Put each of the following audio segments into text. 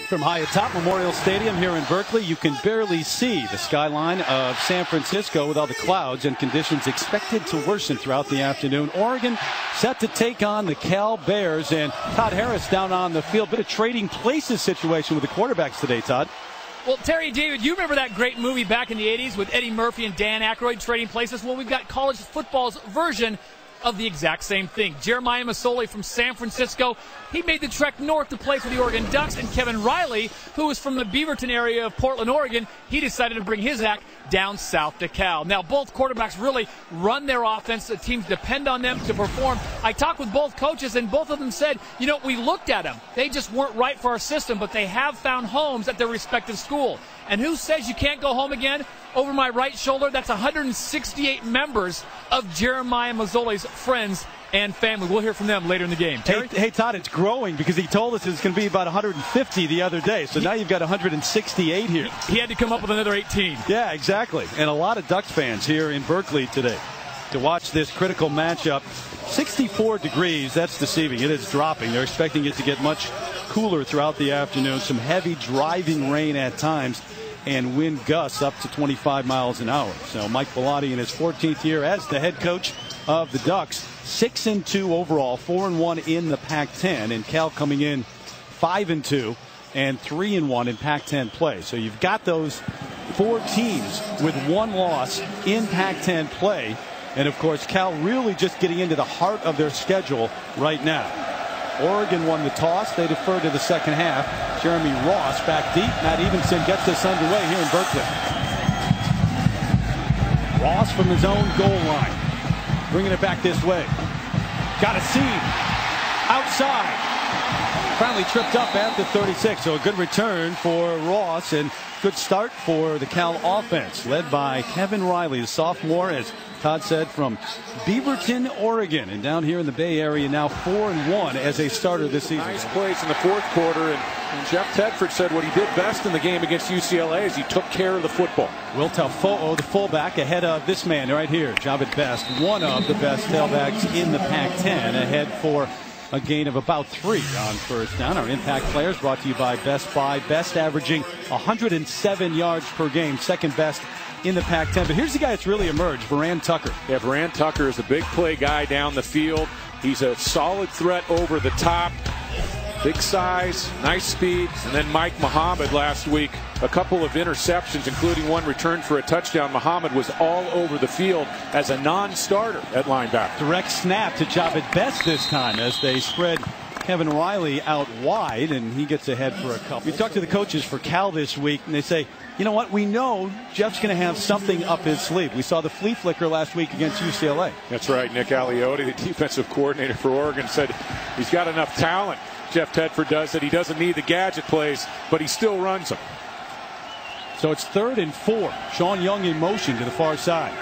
From high atop Memorial Stadium here in Berkeley, you can barely see the skyline of San Francisco with all the clouds and conditions expected to worsen throughout the afternoon. Oregon set to take on the Cal Bears, and Todd Harris down on the field. Bit of trading places situation with the quarterbacks today, Todd. Well, Terry, David, you remember that great movie back in the 80s with Eddie Murphy and Dan Aykroyd trading places? Well, we've got college football's version of the exact same thing. Jeremiah Masoli from San Francisco, he made the trek north to play for the Oregon Ducks, and Kevin Riley, who was from the Beaverton area of Portland, Oregon, he decided to bring his act down south to Cal. Now, both quarterbacks really run their offense. The teams depend on them to perform. I talked with both coaches, and both of them said, you know, we looked at them. They just weren't right for our system, but they have found homes at their respective school. And who says you can't go home again? Over my right shoulder, that's 168 members of Jeremiah Masoli's friends and family. We'll hear from them later in the game. Hey, Todd, it's growing because he told us it's going to be about 150 the other day. So now you've got 168 here. He had to come up with another 18. Yeah, exactly. And a lot of Ducks fans here in Berkeley today to watch this critical matchup. 64 degrees, that's deceiving. It is dropping. They're expecting it to get much cooler throughout the afternoon. Some heavy driving rain at times, and wind gusts up to 25 miles an hour. So Mike Bellotti in his 14th year as the head coach of the Ducks, 6-2 overall, 4-1 in the Pac-10, and Cal coming in 5-2 and 3-1 in Pac-10 play. So you've got those four teams with one loss in Pac-10 play, and of course Cal really just getting into the heart of their schedule right now. Oregon won the toss. They deferred to the second half. Jeremy Ross back deep. Matt Evenson gets this underway here in Berkeley. Ross from his own goal line, bringing it back this way. Got a seam outside. Finally tripped up at the 36. So a good return for Ross and good start for the Cal offense, led by Kevin Riley, the sophomore, as Todd said, from Beaverton, Oregon, and down here in the Bay Area now 4-1 as a starter this season. Nice plays in the fourth quarter, and Jeff Tedford said what he did best in the game against UCLA is he took care of the football. Will Tafo'o, the fullback, ahead of this man right here, Javid Best, one of the best tailbacks in the Pac-10, ahead for a gain of about 3 on first down. Our impact players brought to you by Best Buy. Best averaging 107 yards per game, second best in the Pac-10. But here's the guy that's really emerged, Varan Tucker. Yeah, Varan Tucker is a big play guy down the field. He's a solid threat over the top. Big size, nice speed. And then Mike Muhammad last week, a couple of interceptions, including one return for a touchdown. Muhammad was all over the field as a non-starter at linebacker. Direct snap to Javid Best this time as they spread Kevin Riley out wide, and he gets ahead for a couple. We talked to the coaches for Cal this week, and they say, you know what, we know Jeff's going to have something up his sleeve. We saw the flea flicker last week against UCLA. That's right. Nick Aliotti, the defensive coordinator for Oregon, said he's got enough talent, Jeff Tedford does, that he doesn't need the gadget plays, but he still runs them. So it's 3rd and 4. Sean Young in motion to the far side.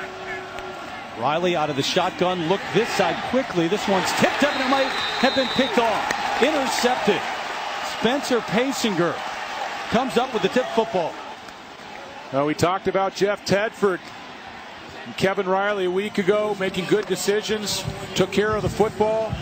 Riley out of the shotgun. Look this side quickly. This one's tipped up and it might have been picked off. Intercepted. Spencer Pasinger comes up with the tip football. Now, we talked about Jeff Tedford and Kevin Riley a week ago, making good decisions, took care of the football.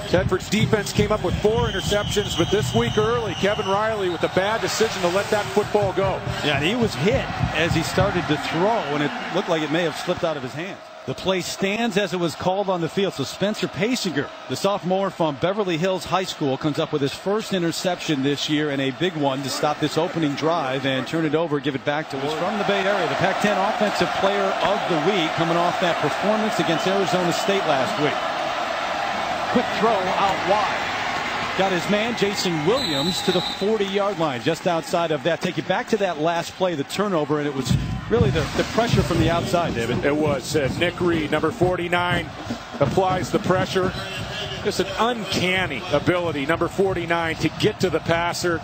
Tedford's defense came up with 4 interceptions, but this week early, Kevin Riley with a bad decision to let that football go. Yeah, and he was hit as he started to throw, and it looked like it may have slipped out of his hands. The play stands as it was called on the field. So Spencer Pasinger, the sophomore from Beverly Hills High School, comes up with his first interception this year and a big one to stop this opening drive and turn it over, give it back to us from the Bay Area. The Pac-10 Offensive Player of the Week, coming off that performance against Arizona State last week. Quick throw out wide. Got his man, Jason Williams, to the 40-yard line, just outside of that. Take you back to that last play, the turnover, and it was really the pressure from the outside, David. It was. Nick Reed, number 49, applies the pressure. Just an uncanny ability, number 49, to get to the passer.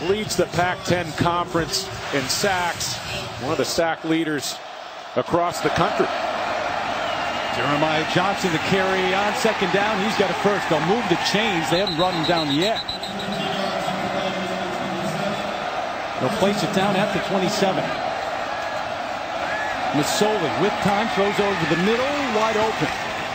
Leads the Pac-10 conference in sacks. One of the sack leaders across the country. Jeremiah Johnson, the carry on second down. He's got it first. They'll move the chains. They haven't brought him down yet. They'll place it down at the 27. Masoli with time throws over the middle, wide open.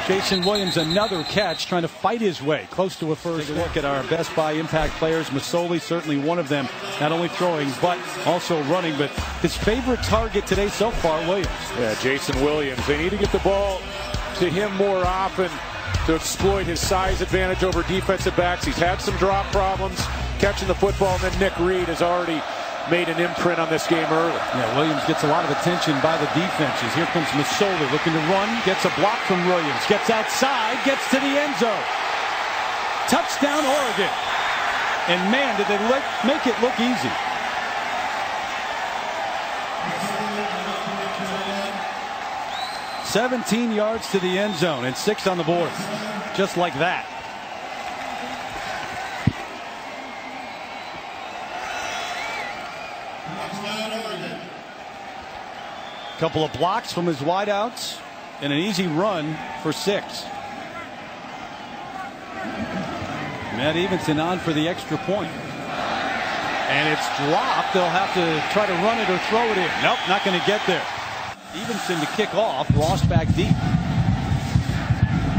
Jason Williams, another catch, trying to fight his way close to a first. Take a look at our Best Buy impact players. Masoli, certainly one of them, not only throwing but also running. But his favorite target today so far, Williams. Yeah, Jason Williams. They need to get the ball to him more often to exploit his size advantage over defensive backs. He's had some drop problems catching the football, and then Nick Reed has already made an imprint on this game early. Yeah, Williams gets a lot of attention by the defenses. Here comes Masoli looking to run, gets a block from Williams, gets outside, gets to the end zone. Touchdown, Oregon. And man, did they make it look easy. "17 yards to the end zone and 6 on the board." Just like that. Couple of blocks from his wideouts and an easy run for 6. Matt Evenson on for the extra point. And it's dropped. They'll have to try to run it or throw it in. Nope, not going to get there. Evenson to kick off. Ross back deep.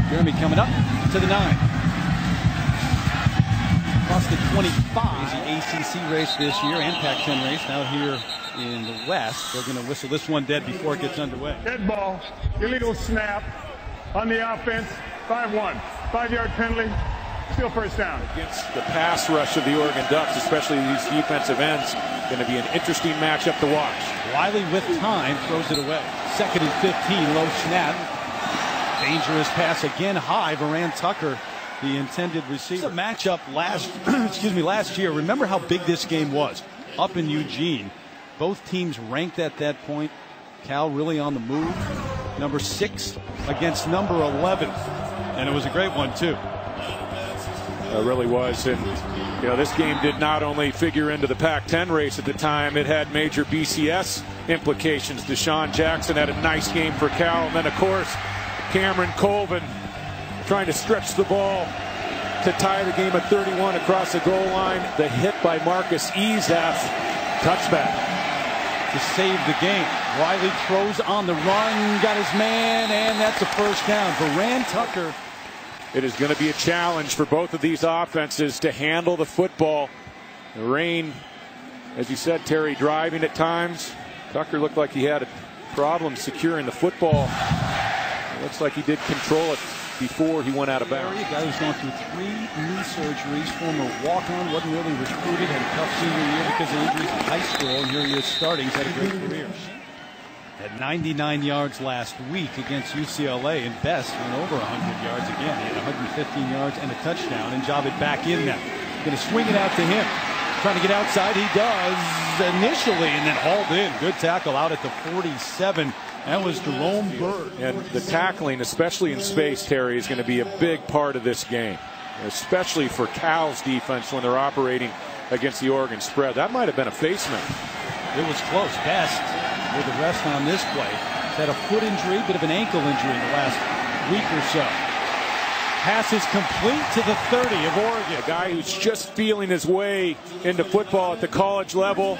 Jeremy coming up to the 9. Across the 25. The ACC race this year and Pac-10 race now here in the West. They're going to whistle this one dead before it gets underway. Dead ball, illegal snap on the offense, 5-1. 5-yard penalty, still first down. Against the pass rush of the Oregon Ducks, especially these defensive ends, going to be an interesting matchup to watch. Wiley with time throws it away. 2nd and 15, low snap. Dangerous pass again high. Varan Tucker, the intended receiver. It's a matchup last year. Remember how big this game was up in Eugene. Both teams ranked at that point. Cal really on the move. Number 6 against number 11. And it was a great one, too. It really was. And, you know, this game did not only figure into the Pac-10 race at the time, it had major BCS implications. Deshaun Jackson had a nice game for Cal. And then, of course, Cameron Colvin trying to stretch the ball to tie the game at 31 across the goal line. The hit by Marcus Ezaf. Touchback to save the game. Wiley throws on the run, got his man, and that's a first down for Varan Tucker. It is going to be a challenge for both of these offenses to handle the football. The rain, as you said, Terry, driving at times. Tucker looked like he had a problem securing the football. It looks like he did control it before he went out of bounds. A guy who's gone through 3 knee surgeries, former walk-on, wasn't really recruited, had a tough senior year because of injuries in high school, and here he is starting. He's had a great career. Had 99 yards last week against UCLA, and Best went over 100 yards again. He had 115 yards and a touchdown, and job it back in now. Going to swing it out to him. Trying to get outside, he does initially, and then hauled in. Good tackle out at the 47. That was Jerome Bird. And the tackling, especially in space, Terry, is going to be a big part of this game, especially for Cal's defense when they're operating against the Oregon spread. That might have been a face mask. It was close. Best with the rest on this play. Had a foot injury, bit of an ankle injury in the last week or so. Pass is complete to the 30 of Oregon. A guy who's just feeling his way into football at the college level.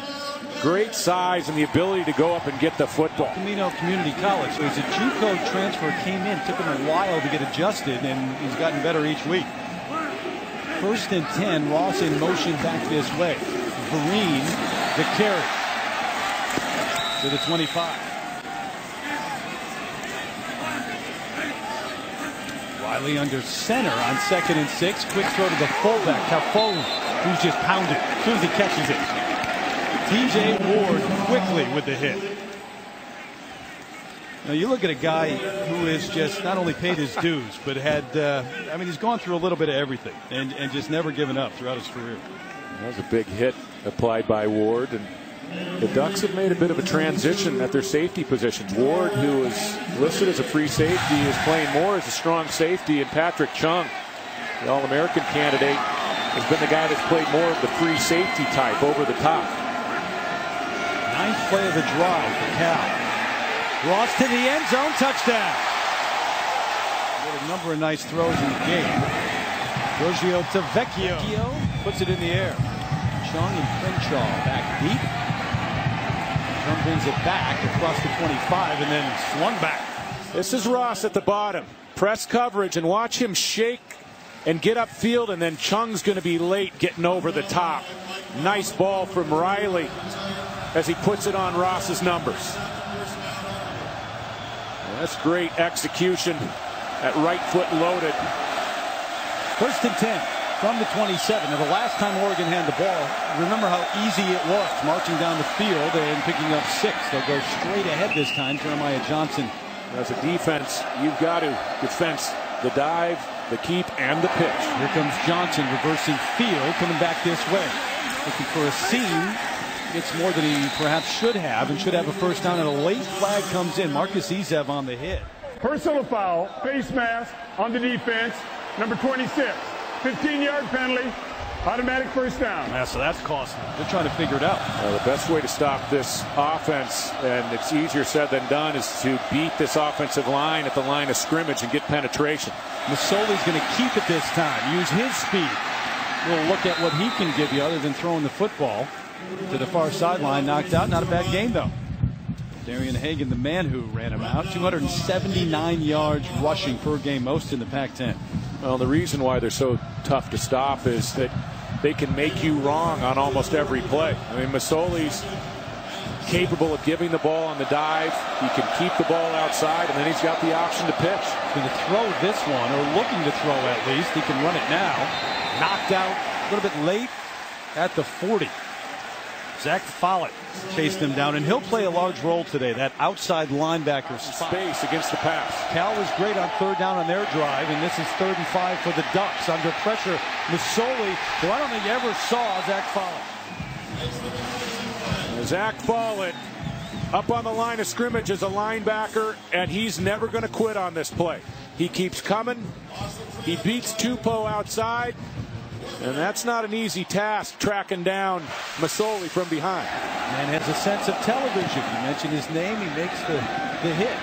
Great size and the ability to go up and get the football. Camino Community College. So he's a JUCO transfer, came in, took him a while to get adjusted, and he's gotten better each week. 1st and 10, Ross in motion back this way. Vereen, the carry to the 25. Wiley under center on 2nd and 6. Quick throw to the fullback, Tedford, who's just pounded as soon as he catches it. TJ Ward quickly with the hit. Now you look at a guy who has just not only paid his dues, but had, I mean, he's gone through a little bit of everything and just never given up throughout his career. That was a big hit applied by Ward, and the Ducks have made a bit of a transition at their safety positions. Ward, who is listed as a free safety, is playing more as a strong safety, and Patrick Chung, the All-American candidate, has been the guy that's played more of the free safety type over the top. 9th play of the drive for Cal. Ross to the end zone, touchdown. What a number of nice throws in the game. Giorgio to Vecchio. Puts it in the air. Chung and Crenshaw back deep. Chung brings it back across the 25 and then swung back. This is Ross at the bottom. press coverage and watch him shake and get upfield, and then Chung's going to be late getting over the top. Nice ball from Riley as he puts it on Ross's numbers. That's great execution at right foot loaded. 1st and 10 from the 27. Now, the last time Oregon had the ball, remember how easy it was marching down the field and picking up 6. They'll go straight ahead this time. Jeremiah Johnson. As a defense, you've got to defense the dive, the keep, and the pitch. Here comes Johnson reversing field, coming back this way. Looking for a seam. Gets more than he perhaps should have, and should have a first down, and a late flag comes in. Marcus Ezev on the hit. Personal foul, face mask on the defense, number 26. 15-yard penalty, automatic first down. Yeah, so that's costly. They're trying to figure it out. The best way to stop this offense, and it's easier said than done, is to beat this offensive line at the line of scrimmage and get penetration. Masoli's going to keep it this time. Use his speed. We'll look at what he can give you other than throwing the football to the far sideline. Knocked out. Not a bad game, though. Darian Hagan, the man who ran him out. 279 yards rushing per game, most in the Pac-10. Well, the reason why they're so tough to stop is that they can make you wrong on almost every play. I mean, Masoli's capable of giving the ball on the dive. He can keep the ball outside, and then he's got the option to pitch. He's going to throw this one, or looking to throw at least. He can run it now. Knocked out a little bit late at the 40. Zach Follett chased him down, and he'll play a large role today, that outside linebacker spot. Space against the pass. Cal was great on 3rd down on their drive, and this is 3rd and 5 for the Ducks. Under pressure, Masoli, who I don't think you ever saw Zach Follett. Zach Follett up on the line of scrimmage as a linebacker, and he's never going to quit on this play. He keeps coming. He beats Tupou outside. And that's not an easy task, tracking down Masoli from behind. Man has a sense of television. You mentioned his name, he makes the hit.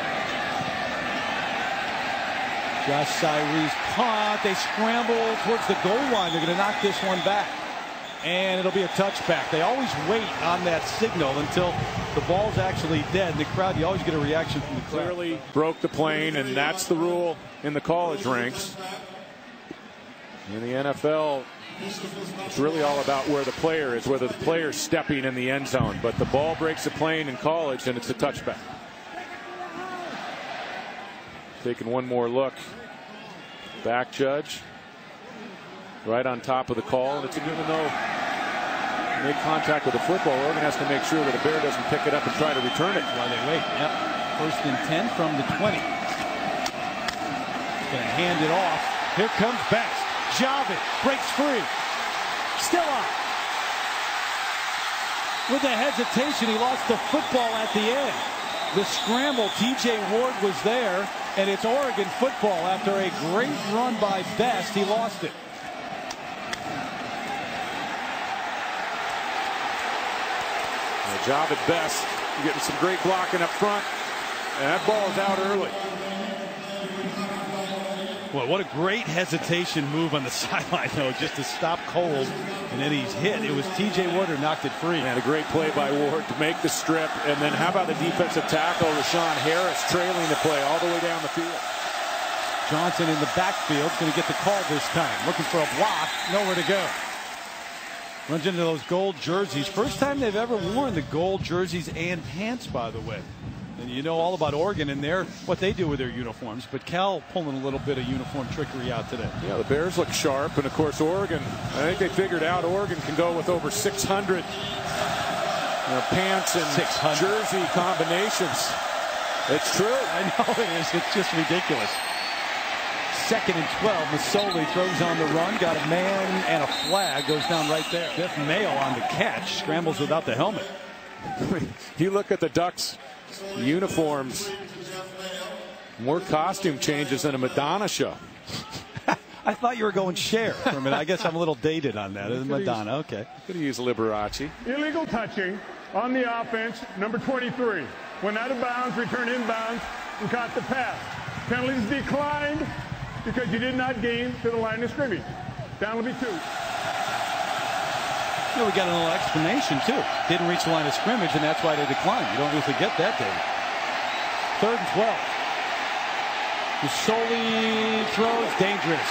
Josh Cyrie's punt. They scramble towards the goal line. They're going to knock this one back. And it'll be a touchback. They always wait on that signal until the ball's actually dead. In the crowd, you always get a reaction from the crowd. Clearly broke the plane, and that's the rule in the college ranks. In the NFL, it's really all about where the player is, whether the player's stepping in the end zone. But the ball breaks the plane in college, and it's a touchback. Taking one more look. Back judge. Right on top of the call. And it's a good to know. Make contact with the football. Oregon has to make sure that a Bear doesn't pick it up and try to return it. While they wait. Yep. 1st and 10 from the 20. Going to hand it off. Here comes Best. Javit breaks free. Still up. With the hesitation, he lost the football at the end. The scramble, TJ Ward was there, and it's Oregon football. After a great run by Best, he lost it. Javit Best getting some great blocking up front, and that ball is out early. Well, what a great hesitation move on the sideline, though, just to stop Coles, and then he's hit. It was TJ Ward who knocked it free. And a great play by Ward to make the strip, and then how about the defensive tackle, Rashawn Harris, trailing the play all the way down the field. Johnson in the backfield is going to get the call this time. Looking for a block, nowhere to go. Runs into those gold jerseys. First time they've ever worn the gold jerseys and pants, by the way. And you know all about Oregon and what they do with their uniforms. But Cal pulling a little bit of uniform trickery out today. Yeah, the Bears look sharp. And, of course, Oregon, I think they figured out Oregon can go with over 600 pants and 600 jersey combinations. It's true. I know it is. It's just ridiculous. 2nd and 12. Masoli throws on the run. Got a man and a flag. Goes down right there. Jeff Mayo on the catch. Scrambles without the helmet. You look at the Ducks uniforms. More costume changes than a Madonna show. I thought you were going Cher for a minute. I guess I'm a little dated on that. Madonna, okay. Could have used Liberace. Illegal touching on the offense, number 23. Went out of bounds, returned inbounds, and caught the pass. Penalties declined because you did not gain to the line of scrimmage. Down will be 2. You know, we got a little explanation, too. Didn't reach the line of scrimmage, and that's why they declined. You don't usually get that, David. 3rd and 12. Masoli throws, dangerous.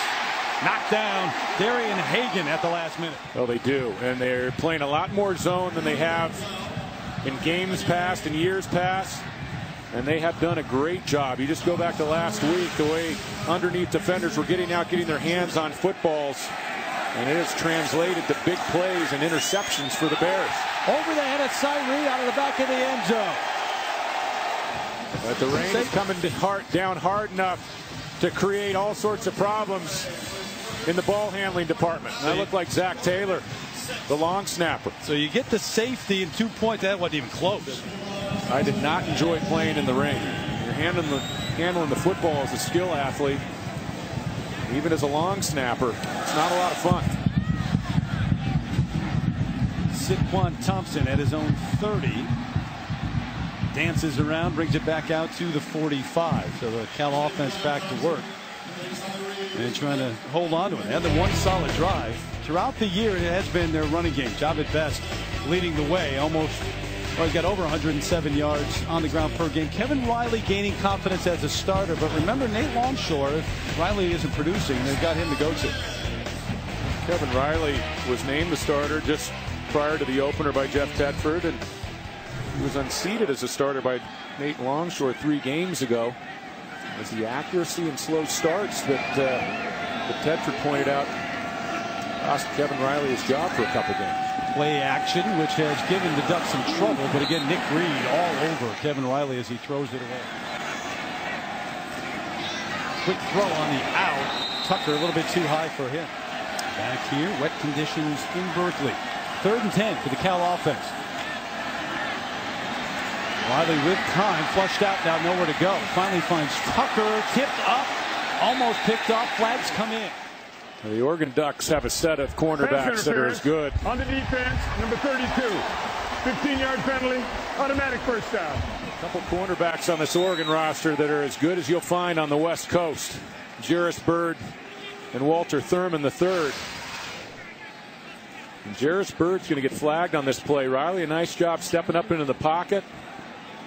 Knocked down Darian Hagan at the last minute. Oh, they do. And they're playing a lot more zone than they have in games past and years past. And they have done a great job. You just go back to last week, the way underneath defenders were getting their hands on footballs. And it has translated to big plays and interceptions for the Bears. Over the head of Cyree out of the back of the end zone. But the rain is coming down hard enough to create all sorts of problems in the ball handling department. And that looked like Zach Taylor, the long snapper. So you get the safety and 2 points. That wasn't even close. I did not enjoy playing in the rain. You're handling the football as a skill athlete. Even as a long snapper, it's not a lot of fun. Saquon Thompson at his own 30. Dances around, brings it back out to the 45. So the Cal offense back to work. And trying to hold on to it. They had the one solid drive. Throughout the year, it has been their running game. Javed Best leading the way. He's got over 107 yards on the ground per game. Kevin Riley gaining confidence as a starter. But remember, Nate Longshore, if Riley isn't producing, they've got him to go to. Kevin Riley was named the starter just prior to the opener by Jeff Tedford. And he was unseated as a starter by Nate Longshore 3 games ago. As the accuracy and slow starts that Tedford pointed out cost Kevin Riley his job for a couple games. Play action, which has given the Ducks some trouble. But again, Nick Reed all over Kevin Riley as he throws it away. Quick throw on the out. Tucker a little bit too high for him. Back here, wet conditions in Berkeley. 3rd and 10 for the Cal offense. Riley with time, flushed out, now nowhere to go. Finally finds Tucker, tipped up, almost picked off, flags come in. The Oregon Ducks have a set of cornerbacks that are as good. On the defense, number 32. 15-yard penalty, automatic first down. A couple cornerbacks on this Oregon roster that are as good as you'll find on the West Coast. Jarris Byrd and Walter Thurman III. And Jarris Bird's going to get flagged on this play. Riley, a nice job stepping up into the pocket.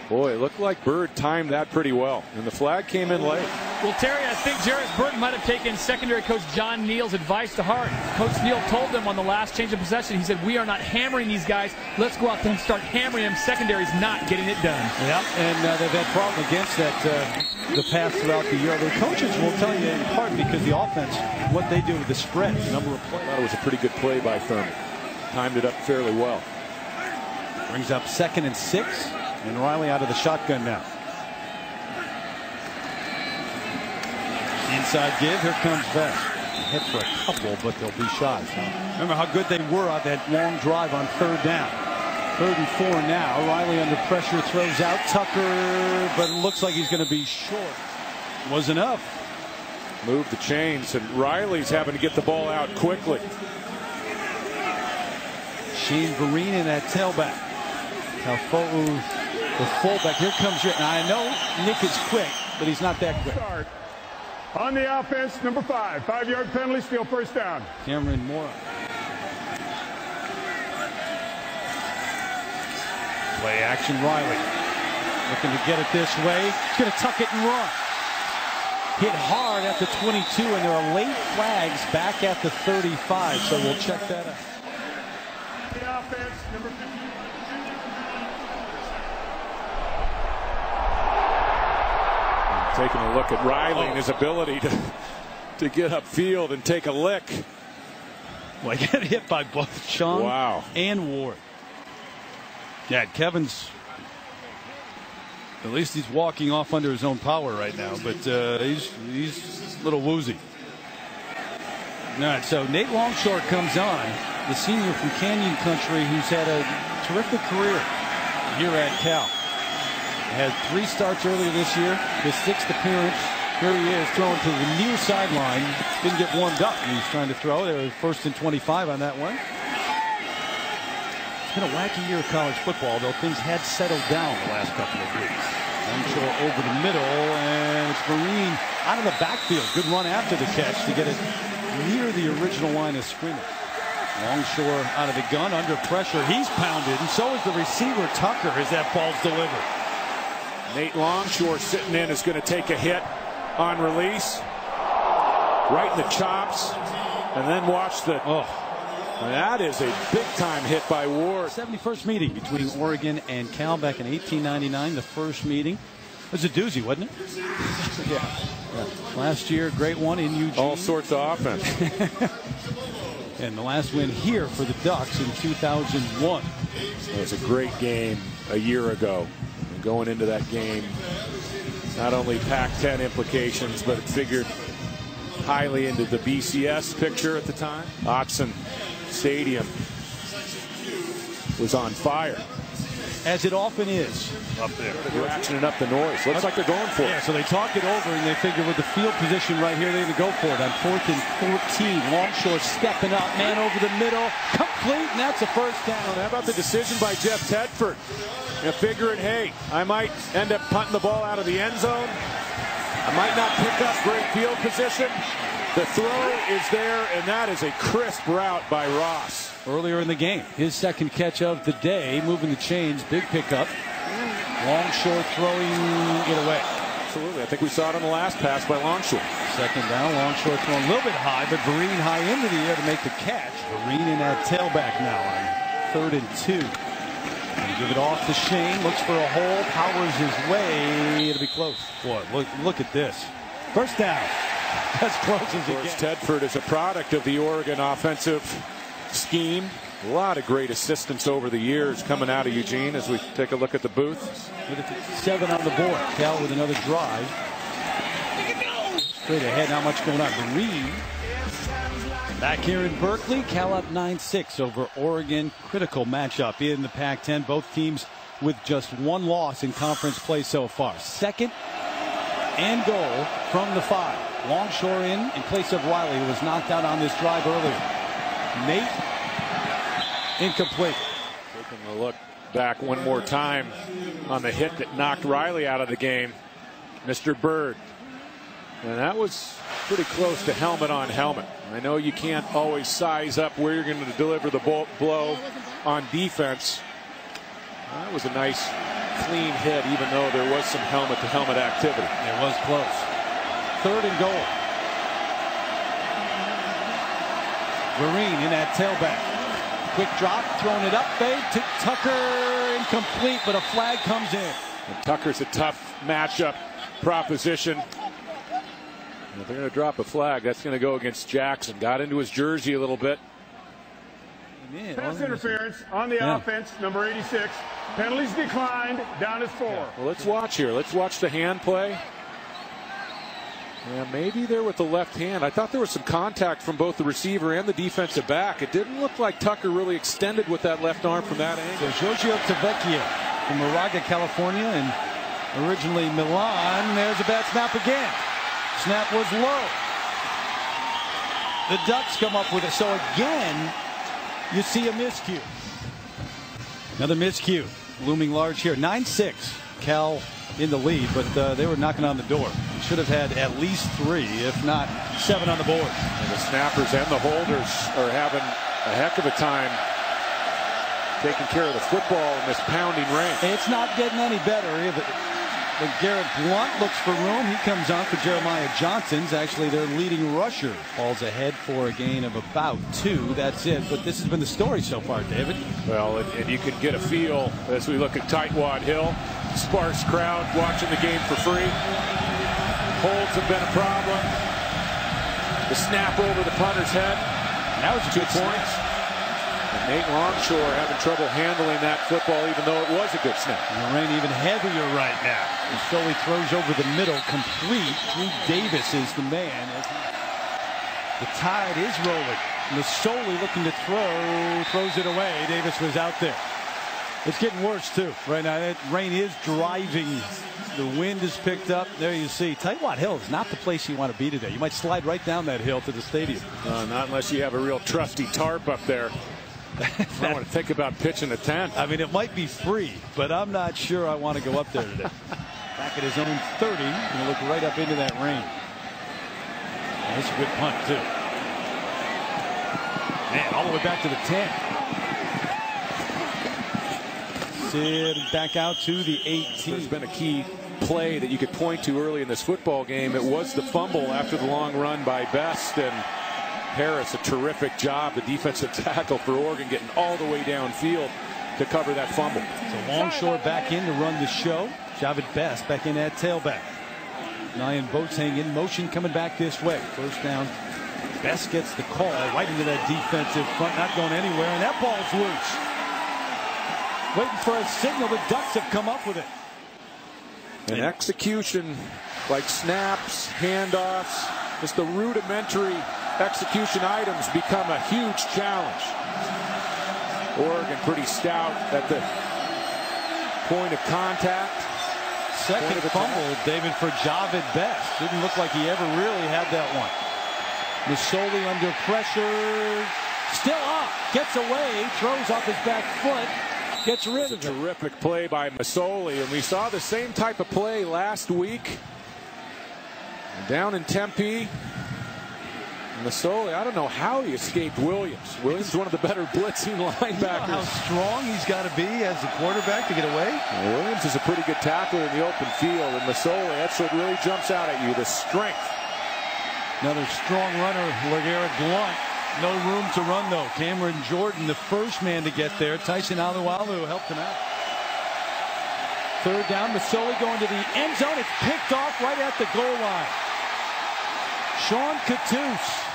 Boy, it looked like Byrd timed that pretty well. And the flag came in late. Well, Terry, I think Jarris Byrd might have taken secondary coach John Neal's advice to heart. Coach Neal told them on the last change of possession, he said, we are not hammering these guys. Let's go out there and start hammering them. Secondary's not getting it done. Yep, and they've had problem against that the past throughout the year. The coaches will tell you in part because the offense, what they do with the spread, the number of plays. I thought it was a pretty good play by Thurman. Timed it up fairly well. Brings up 2nd and 6. And Riley out of the shotgun now. Inside give. Here comes Best. Hit for a couple, but they'll be shy. Remember how good they were on that long drive on 3rd down. 3rd and 4 now. Riley under pressure throws out Tucker, but it looks like he's going to be short. Was enough. Move the chains, and Riley's having to get the ball out quickly. Shane Vereen in that tailback. Talfo'u, the fullback. Here comes your. Now I know Nick is quick, but he's not that quick. Start. On the offense, number 5. 5-yard penalty, steal first down. Cameron Moore. Play action, Riley. Looking to get it this way. He's going to tuck it and run. Hit hard at the 22, and there are late flags back at the 35, so we'll check that out. The offense, number 15. Taking a look at Riley and his ability to get upfield and take a lick. Well, he got hit by both Chung and Ward. Yeah, Kevin's, at least he's walking off under his own power right now, but he's a little woozy. All right, so Nate Longshore comes on, the senior from Canyon Country who's had a terrific career here at Cal. Had 3 starts earlier this year, his 6th appearance. Here he is throwing to the near sideline. Didn't get warmed up. He's trying to throw. They were 1st and 25 on that one. It's been a wacky year of college football, though things had settled down the last couple of weeks. Longshore over the middle, and it's Vereen out of the backfield. Good run after the catch to get it near the original line of scrimmage. Longshore out of the gun, under pressure. He's pounded, and so is the receiver Tucker as that ball's delivered. Nate Longshore sitting in is going to take a hit on release. Right in the chops. And then watch the... That is a big-time hit by Ward. 71st meeting between Oregon and Cal back in 1899. The first meeting. It was a doozy, wasn't it? Yeah. Last year, great one in Eugene. All sorts of offense. And the last win here for the Ducks in 2001. It was a great game a year ago. And going into that game, not only Pac-10 implications, but it figured highly into the BCS picture at the time. Autzen Stadium was on fire. As it often is up there. They're ratcheting up the noise. Looks like they're going for it. Yeah, so they talk it over and they figure with the field position right here, they're going to go for it on 4th and 14. Longshore stepping up, man over the middle, complete, and that's a first down. How about the decision by Jeff Tedford? Figuring, hey, I might end up punting the ball out of the end zone. I might not pick up great field position. The throw is there, and that is a crisp route by Ross. Earlier in the game, his second catch of the day, moving the chains, big pickup. Longshore throwing it away. Absolutely. I think we saw it on the last pass by Longshore. Second down, Longshore throwing a little bit high, but Vereen high into the air to make the catch. Vereen in that tailback now on 3rd and 2. And give it off to Shane, looks for a hole, powers his way. It'll be close. Boy, look at this. First down. As close as it gets. Tedford is a product of the Oregon offensive scheme. A lot of great assistance over the years coming out of Eugene as we take a look at the booth. 7 on the board. Cal with another drive. Straight ahead, not much going on. Vereen back here in Berkeley. Cal up 9-6 over Oregon. Critical matchup in the Pac-10. Both teams with just one loss in conference play so far. 2nd and goal from the 5. Longshore in place of Riley, who was knocked out on this drive earlier. Nate, incomplete. Taking a look back one more time on the hit that knocked Riley out of the game. Mr. Bird. And that was pretty close to helmet on helmet. I know you can't always size up where you're going to deliver the blow on defense. That was a nice clean hit, even though there was some helmet-to-helmet activity. It was close. 3rd and goal. Vereen in that tailback. Quick drop, throwing it up, fade to Tucker, incomplete, but a flag comes in. And Tucker's a tough matchup proposition. If they're going to drop a flag, that's going to go against Jackson. Got into his jersey a little bit. Pass interference on the offense, number 86. Penalties declined, down is 4. Well, let's watch here. Let's watch the hand play. Yeah, maybe there with the left hand. I thought there was some contact from both the receiver and the defensive back. It didn't look like Tucker really extended with that left arm from that angle. So Giorgio Tavecchio from Moraga, California, and originally Milan. There's a bad snap again. Snap was low. The Ducks come up with it. So again, you see a miscue. Another miscue looming large here. 9-6. Cal in the lead, but they were knocking on the door. Should have had at least 3, if not 7 on the board. And the snappers and the holders are having a heck of a time taking care of the football in this pounding rain. It's not getting any better. But Garrett Blunt looks for room. He comes on for Jeremiah Johnson's. Actually, their leading rusher falls ahead for a gain of about 2. That's it. But this has been the story so far, David. Well, and you can get a feel as we look at Tightwad Hill. Sparse crowd watching the game for free. Holds have been a problem. The snap over the punter's head. That was 2 points. And Nate Longshore having trouble handling that football, even though it was a good snap. And the rain even heavier right now. Masoli throws over the middle, complete. Drew Davis is the man. The tide is rolling. Masoli looking to throws it away. Davis was out there. It's getting worse too right now. That rain is driving. The wind is picked up. There you see. Tightwad Hill is not the place you want to be today. You might slide right down that hill to the stadium. Not unless you have a real trusty tarp up there. I want to think about pitching a tent. I mean, it might be free, but I'm not sure I want to go up there today. Back at his own 30, and look right up into that rain. And that's a good punt too. Man, all the way back to the 10. Sid back out to the 18. There's been a key play that you could point to early in this football game, it was the fumble after the long run by Best. And Harris, a terrific job, the defensive tackle for Oregon, getting all the way downfield to cover that fumble. So Longshore back in to run the show. Javid Best back in at tailback. Nyan Boateng in motion coming back this way. First down. Best gets the call right into that defensive front, not going anywhere, and that ball's loose. Waiting for a signal. The Ducks have come up with it. And execution, like snaps, handoffs, just the rudimentary execution items become a huge challenge. Oregon pretty stout at the point of contact. Second fumble, David, for Javid Best. Didn't look like he ever really had that one. Masoli under pressure. Still up. Gets away. Throws off his back foot. Gets rid of it. Terrific play by Masoli. And we saw the same type of play last week. Down in Tempe. Masoli, I don't know how he escaped Williams. Williams is one of the better blitzing linebackers. You know how strong he's got to be as a quarterback to get away? Williams is a pretty good tackler in the open field. And Masoli, that's what really jumps out at you, the strength. Another strong runner, LeGarrette Blunt. No room to run, though. Cameron Jordan, the first man to get there. Tyson Alualu helped him out. Third down, Masoli going to the end zone. It's picked off right at the goal line. Sean Cattouse.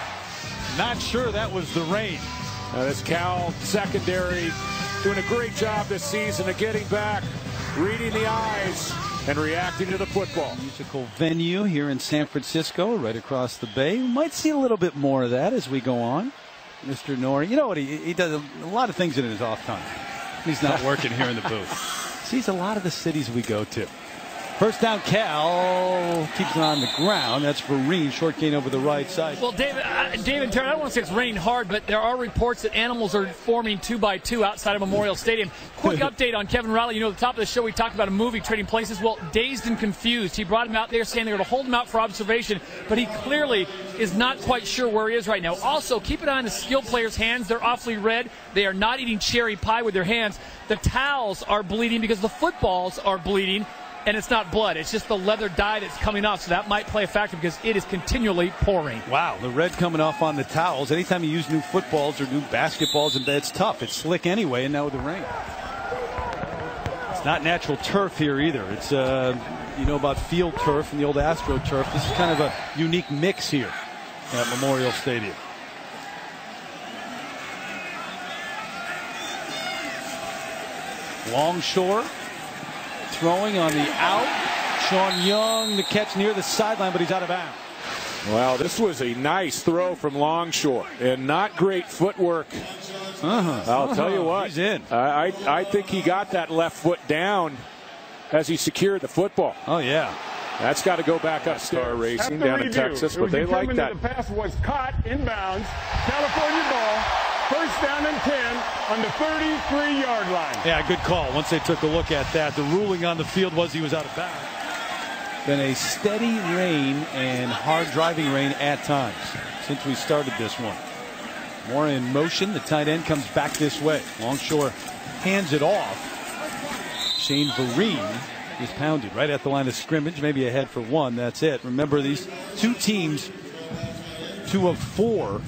Not sure that was the rain. This Cal secondary doing a great job this season of getting back, reading the eyes, and reacting to the football. Musical venue here in San Francisco, right across the bay. We might see a little bit more of that as we go on. Mr. Nori, you know what, he does a lot of things in his off time. He's not working here in the booth. Sees a lot of the cities we go to. First down, Cal keeps it on the ground. That's Vereen, short gain over the right side. Well, David, Terry, I don't want to say it's raining hard, but there are reports that animals are forming 2-by-2 outside of Memorial Stadium. Quick update on Kevin Riley. You know, at the top of the show, we talked about a movie, Trading Places. Well, Dazed and Confused. He brought him out there saying they're going to hold him out for observation, but he clearly is not quite sure where he is right now. Also, keep an eye on the skill players' hands. They're awfully red. They are not eating cherry pie with their hands. The towels are bleeding because the footballs are bleeding. And it's not blood. It's just the leather dye that's coming off. So that might play a factor because it is continually pouring. Wow, the red coming off on the towels. Anytime you use new footballs or new basketballs, it's tough. It's slick anyway, and now with the rain. It's not natural turf here either. It's, you know about field turf and the old Astro turf. This is kind of a unique mix here at Memorial Stadium. Longshore. Throwing on the out. Sean Young, the catch near the sideline, but he's out of bounds. Wow, this was a nice throw from Longshore, and not great footwork. I'll tell you what. He's in. I think he got that left foot down as he secured the football. Oh, yeah. That's got to go back up Star Racing down in Texas, but they like that. The pass was caught inbounds. California ball. First down and 10 on the 33-yard line. Yeah, good call. Once they took a look at that, the ruling on the field was he was out of bounds. Been a steady rain and hard driving rain at times since we started this one. More in motion. The tight end comes back this way. Longshore hands it off. Shane Vereen is pounded right at the line of scrimmage, maybe ahead for one. That's it. Remember, these two teams, 2 of 4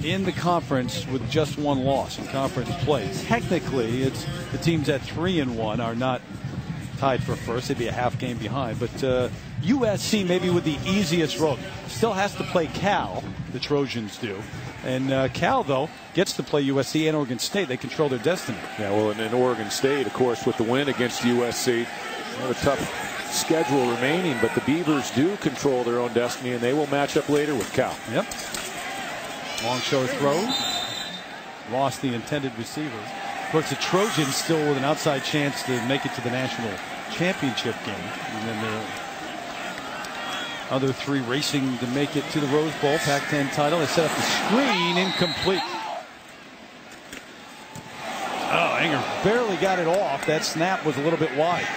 in the conference with just 1 loss in conference play. Technically, it's the teams at 3-1 are not tied for first. They'd be a half game behind. But USC maybe with the easiest road. Still has to play Cal, the Trojans do. And Cal, though, gets to play USC and Oregon State. They control their destiny. Yeah, well, and in Oregon State, of course, with the win against USC, they have a tough schedule remaining, but the Beavers do control their own destiny, and they will match up later with Cal. Yep. Longshore throws. Lost the intended receiver. Of course, the Trojans still with an outside chance to make it to the national championship game. And then the other 3 racing to make it to the Rose Bowl, Pac-10 title. They set up the screen, incomplete. Oh, Anger barely got it off. That snap was a little bit wide.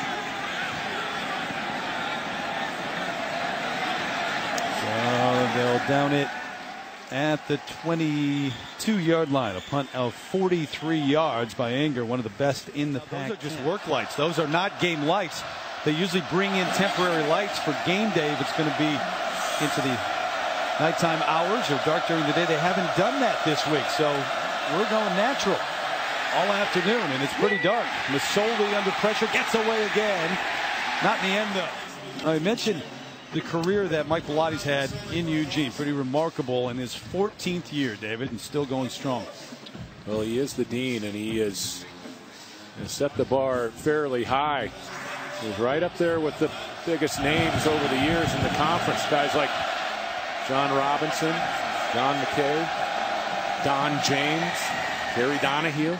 So they'll down it at the 22-yard line. A punt of 43 yards by Anger, one of the best in the pack. Those are just work lights. Those are not game lights. They usually bring in temporary lights for game day if it's going to be into the nighttime hours or dark during the day. They haven't done that this week, so we're going natural all afternoon, and it's pretty dark. Masoli under pressure, gets away again. Not in the end, though. I mentioned the career that Mike Bellotti's had in Eugene. Pretty remarkable in his 14th year, David, and still going strong. Well, he is the dean, and he has set the bar fairly high. He's right up there with the biggest names over the years in the conference. Guys like John Robinson, John McKay, Don James, Gary Donahue.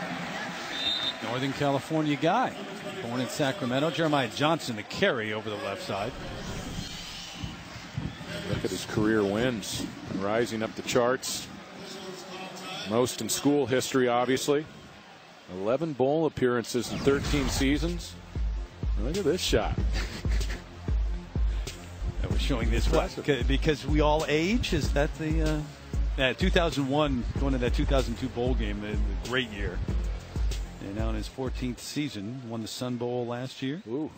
Northern California guy, born in Sacramento. Jeremiah Johnson, the carry over the left side. Look at his career wins, rising up the charts. Most in school history, obviously. 11 bowl appearances in 13 seasons. Look at this shot. That was showing this one because we all age. Is that the 2001 going to that 2002 bowl game, the great year? And now in his 14th season, won the Sun Bowl last year. Ooh,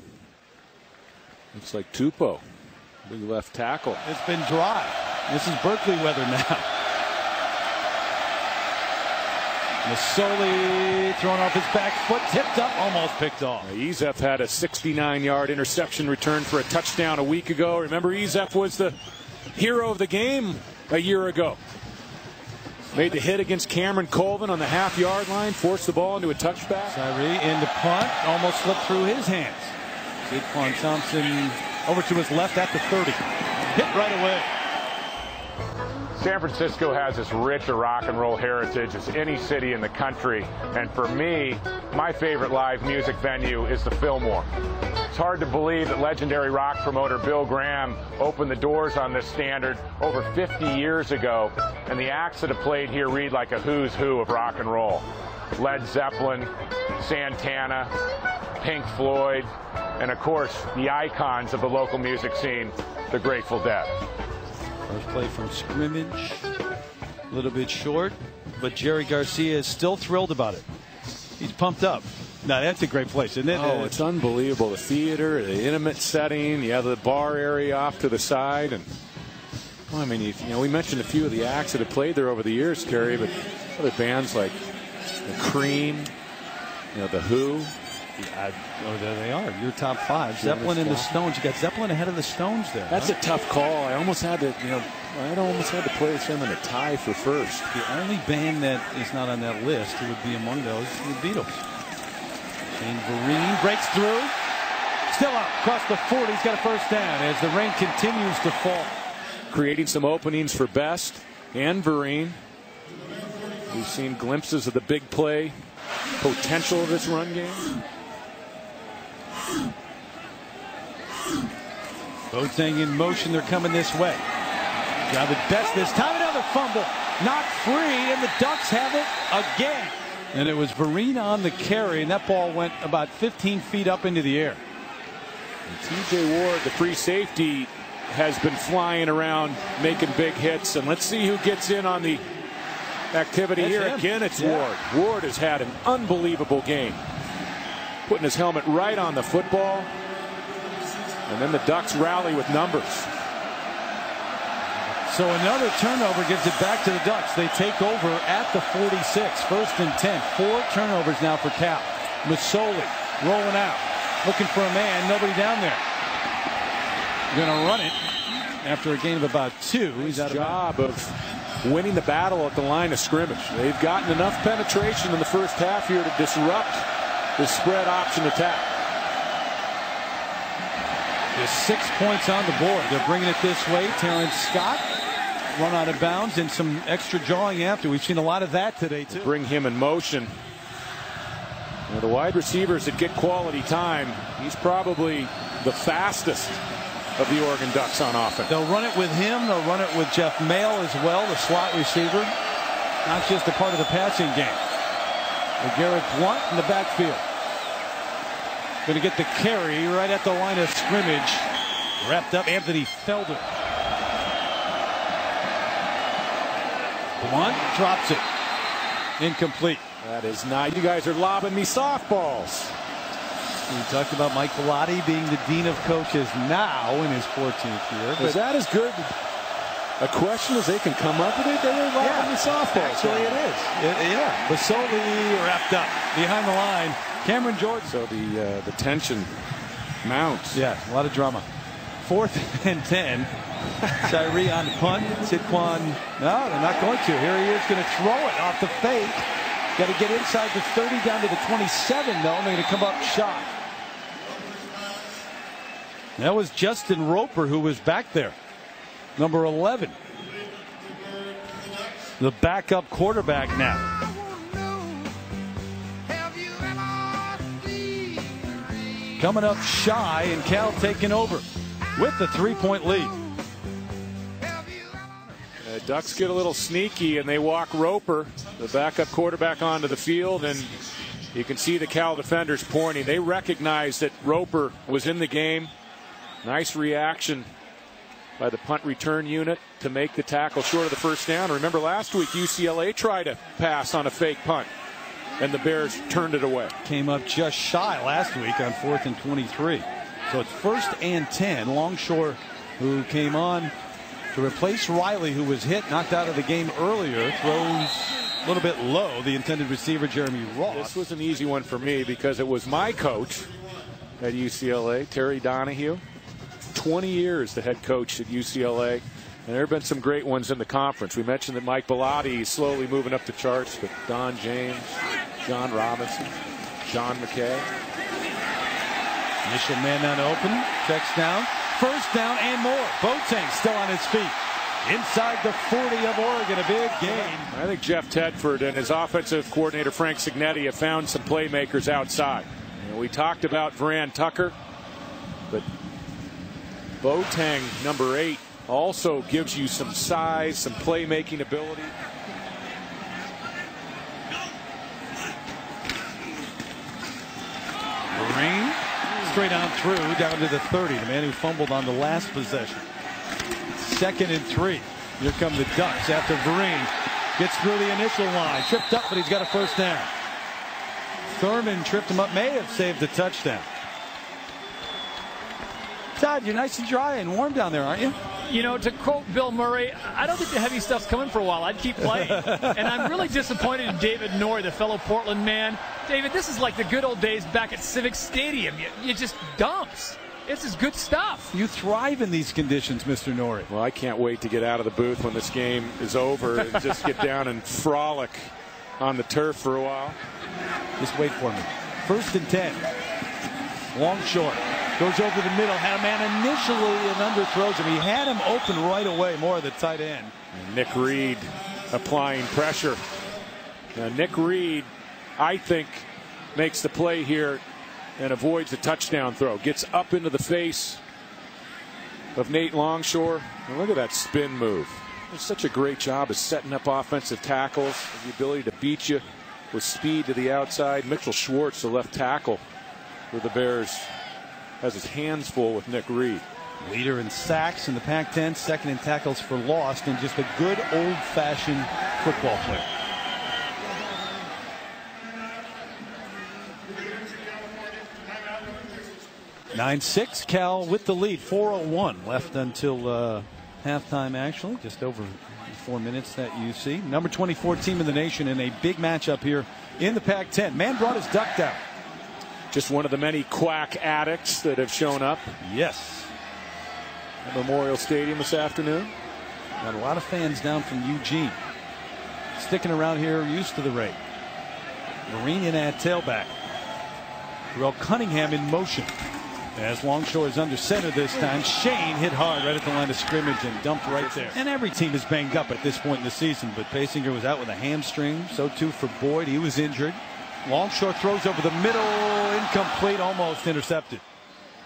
looks like Tupou, big left tackle. It's been dry. This is Berkeley weather now. Masoli thrown off his back foot, tipped up, almost picked off. Ezef had a 69-yard interception return for a touchdown a week ago. Remember, Ezef was the hero of the game a year ago. Made the hit against Cameron Colvin on the half-yard line, forced the ball into a touchback. Tyree into punt, almost slipped through his hands. Good punt. Thompson over to his left at the 30. Hit right away. San Francisco has as rich a rock and roll heritage as any city in the country, and for me, my favorite live music venue is the Fillmore. It's hard to believe that legendary rock promoter Bill Graham opened the doors on this standard over 50 years ago, and the acts that have played here read like a who's who of rock and roll. Led Zeppelin, Santana, Pink Floyd, and of course the icons of the local music scene, the Grateful Dead. First play from scrimmage, a little bit short, but Jerry Garcia is still thrilled about it. He's pumped up. Now that's a great place, isn't it? Oh, it's unbelievable. The theater, the intimate setting, you have the bar area off to the side, and well, I mean, you know, we mentioned a few of the acts that have played there over the years, Kerry, but other bands like the Cream, you know, the Who. Oh, there they are. Your top five. Zeppelin and the Stones. You got Zeppelin ahead of the Stones there. That's a tough call. I almost had to, you know, I'd almost had to place them in a tie for first. The only band that is not on that list who would be among those is the Beatles. Shane Vereen breaks through. Still out across the 40. He's got a first down as the rain continues to fall. Creating some openings for Best and Vereen. We've seen glimpses of the big play potential of this run game. Boateng in motion. They're coming this way. Got it Best this time. Another fumble. Not free, and the Ducks have it again. And it was Vereen on the carry, and that ball went about 15 feet up into the air. TJ Ward, the free safety, has been flying around making big hits, and let's see who gets in on the activity here. Again, it's Ward. Ward has had an unbelievable game, putting his helmet right on the football, and then the Ducks rally with numbers. So another turnover gives it back to the Ducks. They take over at the 46. First and 10. 4 turnovers now for Cal. Masoli rolling out, looking for a man. Nobody down there. Going to run it after a gain of about 2. He's out of winning the battle at the line of scrimmage. They've gotten enough penetration in the first half here to disrupt the spread option attack. There's 6 points on the board. They're bringing it this way. Terrence Scott run out of bounds and some extra jawing after. We've seen a lot of that today too. Bring him in motion. You know, the wide receivers that get quality time, he's probably the fastest of the Oregon Ducks on offense. They'll run it with him. They'll run it with Jeff Mail as well, the slot receiver. Not just a part of the passing game. Garrett Blunt in the backfield. Going to get the carry right at the line of scrimmage. Wrapped up Anthony Felder. Blunt drops it. Incomplete. That is not. You guys are lobbing me softballs. We talked about Mike Bellotti being the dean of coaches now in his 14th year. Is that as good a question as they can come up with? They were laughing the softball. Actually, it is. Yeah. Basoli wrapped up behind the line. Cameron Jordan. So the tension mounts. Yeah, a lot of drama. 4th and 10. Tyree on punt. Sidquan. No, they're not going to. Here he is going to throw it off the fake. Got to get inside the 30 down to the 27, though. And they're going to come up shot. That was Justin Roper who was back there. Number 11. The backup quarterback now. Coming up shy, and Cal taking over with the 3-point lead. Ducks get a little sneaky and they walk Roper, the backup quarterback, onto the field, and you can see the Cal defenders pointing. They recognize that Roper was in the game. Nice reaction by the punt return unit to make the tackle short of the first down. Remember last week UCLA tried to pass on a fake punt and the Bears turned it away. Came up just shy last week on 4th and 23. So it's 1st and 10. Longshore, who came on to replace Riley, who was hit, knocked out of the game earlier, throws a little bit low. The intended receiver, Jeremy Ross. This was an easy one for me because it was my coach at UCLA, Terry Donahue. 20 years the head coach at UCLA. And there have been some great ones in the conference. We mentioned that Mike Bellotti is slowly moving up the charts, but Don James, John Robinson, John McKay. Initial man down open, checks down. 1st down and more. Boateng still on his feet. Inside the 40 of Oregon, a big game. I think Jeff Tedford and his offensive coordinator Frank Cignetti have found some playmakers outside. We talked about Varan Tucker, but Boateng, number 8, also gives you some size, some playmaking ability. Green straight on through down to the 30. The man who fumbled on the last possession. 2nd and 3. Here come the Ducks after Vereen gets through the initial line. Tripped up, but he's got a 1st down. Thurman tripped him up, may have saved the touchdown. Todd, you're nice and dry and warm down there, aren't you? You know, to quote Bill Murray, I don't think the heavy stuff's coming for a while. I'd keep playing. And I'm really disappointed in David Norrie, the fellow Portland man. David, this is like the good old days back at Civic Stadium. You just dumps. This is good stuff. You thrive in these conditions, Mr. Norrie. Well, I can't wait to get out of the booth when this game is over and just get down and frolic on the turf for a while. Just wait for me. 1st and 10. Longshore goes over the middle. Had a man initially and underthrows him. He had him open right away, more of the tight end. And Nick Reed applying pressure. Now, Nick Reed, I think, makes the play here and avoids a touchdown throw. Gets up into the face of Nate Longshore. And look at that spin move. It's such a great job of setting up offensive tackles, the ability to beat you with speed to the outside. Mitchell Schwartz, the left tackle for the Bears, has his hands full with Nick Reed. Leader in sacks in the Pac-10, 2nd in tackles for loss, and just a good old-fashioned football player. (9-6) Cal with the lead. 4:01 left until halftime, actually. Just over 4 minutes that you see. Number 24 team in the nation in a big matchup here in the Pac-10. Man brought his duck down. Just one of the many quack addicts that have shown up. Yes. At Memorial Stadium this afternoon. Got a lot of fans down from Eugene. Sticking around here, used to the rate. Marine in at tailback. Terrell Cunningham in motion. As Longshore is under center this time. Shane hit hard right at the line of scrimmage and dumped right there. And every team is banged up at this point in the season, but Basinger was out with a hamstring. So too for Boyd. He was injured. Longshore throws over the middle, incomplete, almost intercepted.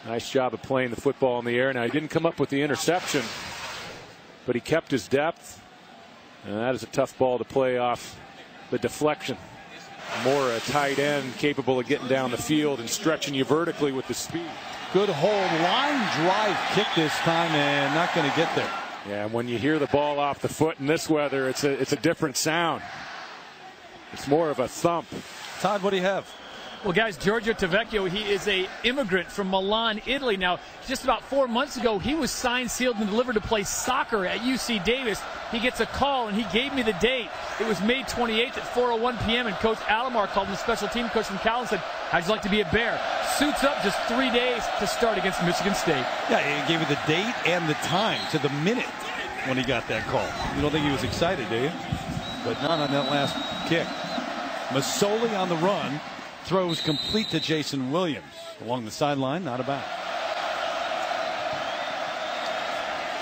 Nice job of playing the football in the air. Now, he didn't come up with the interception, but he kept his depth. And that is a tough ball to play off the deflection. More a tight end capable of getting down the field and stretching you vertically with the speed. Good hold, line drive kick this time, and not going to get there. Yeah, when you hear the ball off the foot in this weather, it's a different sound. It's more of a thump. Todd, what do you have? Well, guys, Giorgio Tavecchio, he is a immigrant from Milan, Italy. Now, just about 4 months ago, he was signed, sealed, and delivered to play soccer at UC Davis. He gets a call, and he gave me the date. It was May 28th at 4:01 p.m., and Coach Alomar called him, the special team coach from Cal, and said, how'd you like to be a Bear? Suits up just 3 days to start against Michigan State. Yeah, he gave me the date and the time to the minute when he got that call. You don't think he was excited, do you? But not on that last kick. Masoli on the run. Throws complete to Jason Williams. Along the sideline, not about.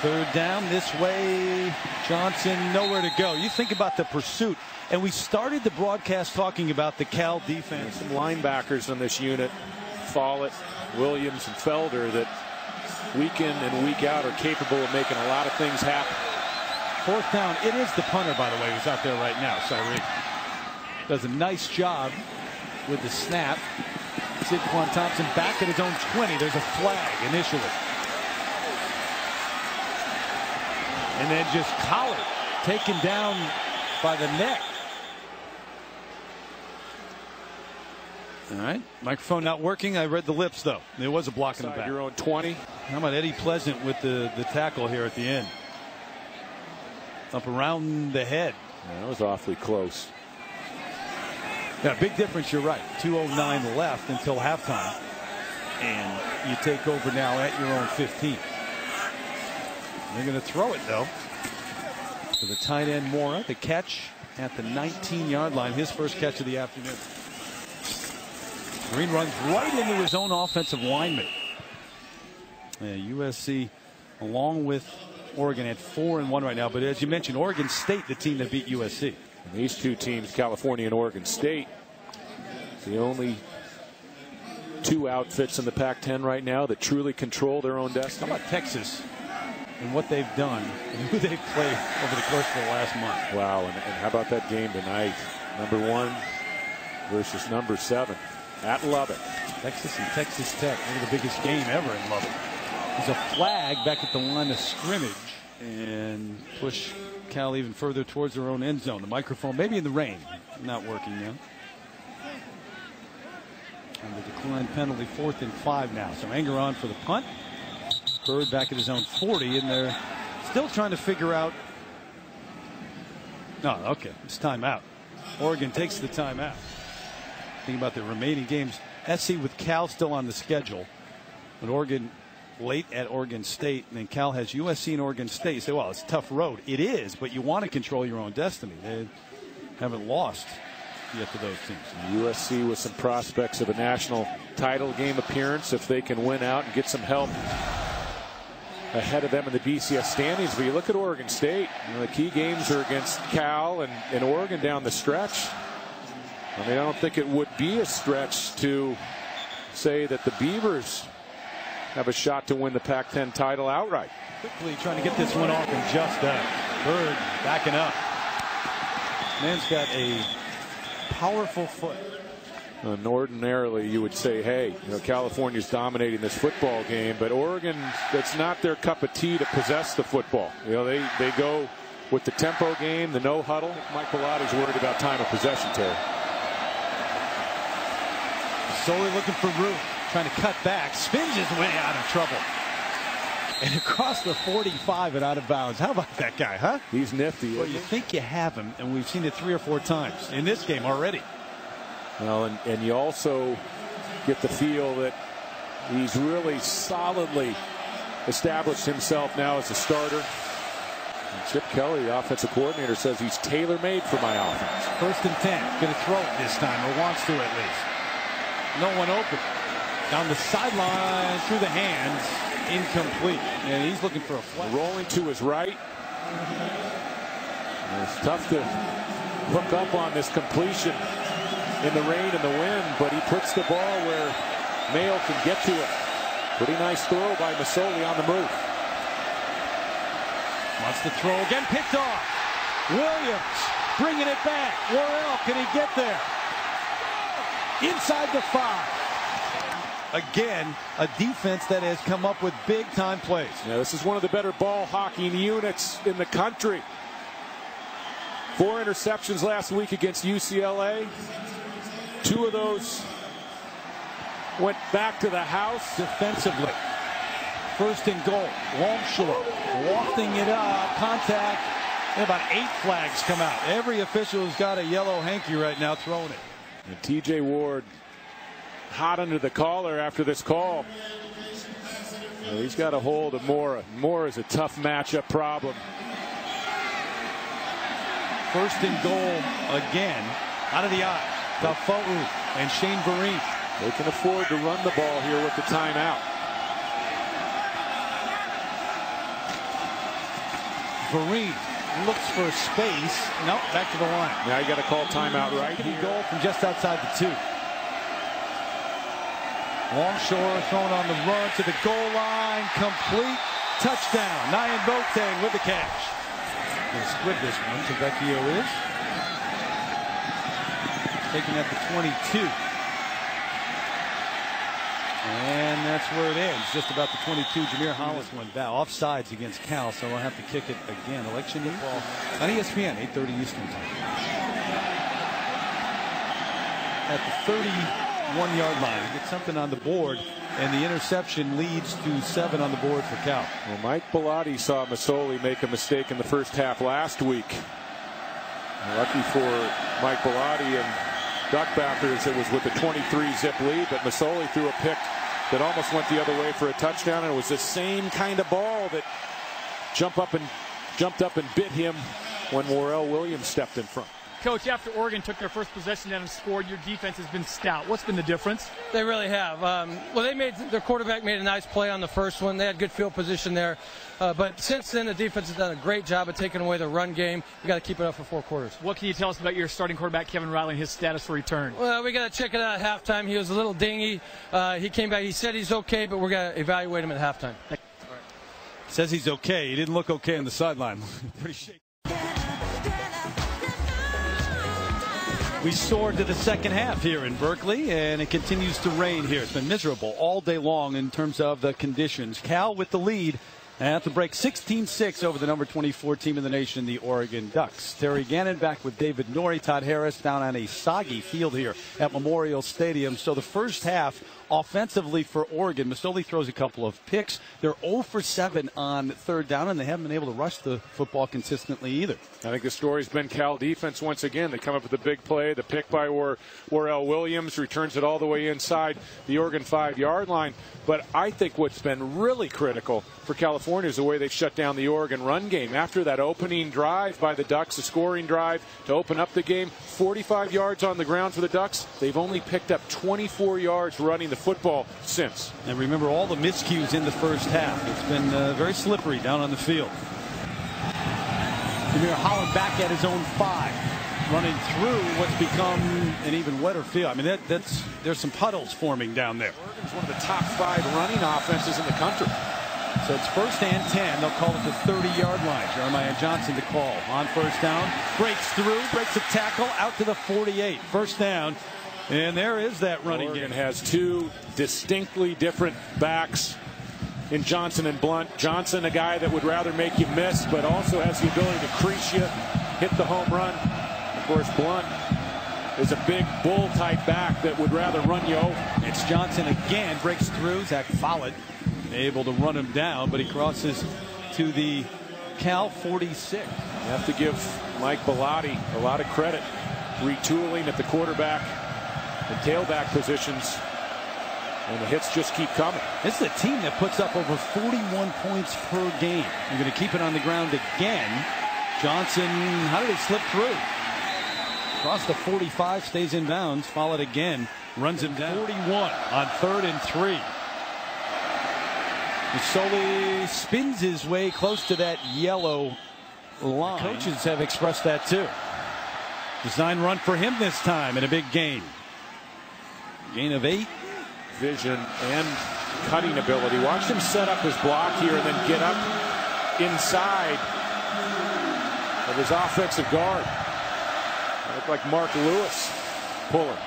Third down this way. Johnson nowhere to go. You think about the pursuit. And we started the broadcast talking about the Cal defense. Some linebackers on this unit, Follett, Williams, and Felder, that week in and week out are capable of making a lot of things happen. Fourth down. It is the punter, by the way, who's out there right now. Cyree does a nice job with the snap. Sidquan Thompson back at his own 20. There's a flag initially. And then just collared, taken down by the neck. All right, microphone not working. I read the lips, though. There was a block in the back. Your own 20. How about Eddie Pleasant with the tackle here at the end? Up around the head. Yeah, that was awfully close. Yeah, big difference, you're right. 2:09 left until halftime. And you take over now at your own 15. They're going to throw it, though, to the tight end Mora. The catch at the 19-yard line. His first catch of the afternoon. Green runs right into his own offensive lineman. USC, along with Oregon, at 4-1 right now. But as you mentioned, Oregon State, the team that beat USC. And these two teams, California and Oregon State, the only two outfits in the Pac-10 right now that truly control their own destiny. How about Texas and what they've done and who they've played over the course of the last month? Wow, and how about that game tonight? Number 1 versus number 7 at Lubbock. Texas and Texas Tech, one of the biggest game ever in Lubbock. There's a flag back at the line of scrimmage and push Cal even further towards their own end zone. The microphone maybe in the rain, not working now. And the decline penalty, 4th and 5 now. So Anger on for the punt. Bird back at his own 40, and they're still trying to figure out. No, okay, it's timeout. Oregon takes the timeout. Think about the remaining games. SC with Cal still on the schedule, but Oregon late at Oregon State, and then Cal has USC and Oregon State. You say, well, it's a tough road. It is, but you want to control your own destiny. They haven't lost yet to those teams. USC with some prospects of a national title game appearance if they can win out and get some help ahead of them in the BCS standings. But you look at Oregon State, the key games are against Cal and Oregon down the stretch. I mean, I don't think it would be a stretch to say that the Beavers have a shot to win the Pac-10 title outright. Quickly trying to get this one off, and just Bird backing up. Man's got a powerful foot. And ordinarily you would say, hey, California's dominating this football game, but Oregon, that's not their cup of tea to possess the football. They go with the tempo game, the no huddle. Mike Bellotti's worried about time of possession, Terry. Solely looking for room, trying to cut back, spins his way out of trouble. And across the 45 and out of bounds. How about that guy, huh? He's nifty. Well, you think you have him, and we've seen it 3 or 4 times in this game already. Well, and you also get the feel that he's really solidly established himself now as a starter. And Chip Kelly, the offensive coordinator, says he's tailor-made for my offense. 1st and 10. Going to throw it this time, or wants to at least. No one open. Down the sideline, through the hands, incomplete. And he's looking for a flag. Rolling to his right. And it's tough to hook up on this completion in the rain and the wind, but he puts the ball where Mayo can get to it. Pretty nice throw by Masoli on the move. Wants to throw again, picked off. Williams bringing it back. Worrell, can he get there? Inside the 5. Again, a defense that has come up with big-time plays. Yeah, this is one of the better ball hawking units in the country. 4 interceptions last week against UCLA. 2 of those went back to the house. Defensively. First and goal. Longshore wafting it up. Contact. And about 8 flags come out. Every official has got a yellow hanky right now throwing it. And T.J. Ward hot under the collar after this call. Well, he's got a hold of Mora. Mora is a tough matchup problem. First and goal again. Out of the eye. Tedford and Shane Vereen. They can afford to run the ball here with the timeout. Vereen looks for space. Nope, back to the line. Now you got to call timeout right here. Goal from just outside the 2. Longshore thrown on the run to the goal line. Complete touchdown. Nyan Boateng with the catch. Going to split this one. Tavecchio is taking at the 22. And that's where it ends. Just about the 22. Jameer Hollis went back. Offsides against Cal, so we'll have to kick it again. Election football on ESPN, 8:30 Eastern time. At the 31-yard line, he gets something on the board, and the interception leads to 7 on the board for Cal. Well, Mike Bellotti saw Masoli make a mistake in the first half last week. Lucky for Mike Bellotti and Duckbackers, it was with a 23-zip lead, but Masoli threw a pick that almost went the other way for a touchdown, and it was the same kind of ball that jumped up and bit him when Worrell Williams stepped in front. Coach, after Oregon took their first possession down and scored, your defense has been stout. What's been the difference? They really have. Their quarterback made a nice play on the first one. They had good field position there. But since then, the defense has done a great job of taking away the run game. We got to keep it up for 4 quarters. What can you tell us about your starting quarterback, Kevin Riley, and his status for return? Well, we got to check it out at halftime. He was a little dingy. He came back. He said he's okay, but we're going to evaluate him at halftime. Says he's okay. He didn't look okay on the sideline. Pretty shaky. We soared to the second half here in Berkeley, and it continues to rain here. It's been miserable all day long in terms of the conditions. Cal with the lead at the break, 16-6 over the number 24 team in the nation, the Oregon Ducks. Terry Gannon back with David Norrie. Todd Harris down on a soggy field here at Memorial Stadium. So the first half offensively for Oregon, Masoli throws a couple of picks. They're 0 for 7 on third down, and they haven't been able to rush the football consistently either. I think the story's been Cal defense once again. They come up with a big play. The pick by Worrell Williams returns it all the way inside the Oregon 5-yard line. But I think what's been really critical for California is the way they've shut down the Oregon run game. After that opening drive by the Ducks, a scoring drive to open up the game, 45 yards on the ground for the Ducks. They've only picked up 24 yards running the football since. And remember all the miscues in the first half. It's been very slippery down on the field. Jameer Holland back at his own 5, running through what's become an even wetter field. I mean, there's some puddles forming down there. Oregon's one of the top 5 running offenses in the country. So it's first and 10. They'll call it the 30-yard line. Jeremiah Johnson to call. On first down, breaks through, breaks a tackle, out to the 48. First down. And there is that running Oregon game. has 2 distinctly different backs in Johnson and Blunt. Johnson, a guy that would rather make you miss, but also has the ability to crease you, hit the home run. Of course, Blunt is a big bull-type back that would rather run you over. It's Johnson again, breaks through. Zach Follett able to run him down, but he crosses to the Cal 46. You have to give Mike Bellotti a lot of credit. Retooling at the quarterback and tailback positions, and the hits just keep coming. This is a team that puts up over 41 points per game. You're going to keep it on the ground again. Johnson, how did he slip through? Across the 45, stays in bounds. Followed again, runs him down. 41 on 3rd and 3. Masoli spins his way close to that yellow line. The coaches have expressed that too. Design run for him this time, and a big gain. Gain of 8. Vision and cutting ability. Watch him set up his block here and then get up inside of his offensive guard. Look like Mark Lewis pulling.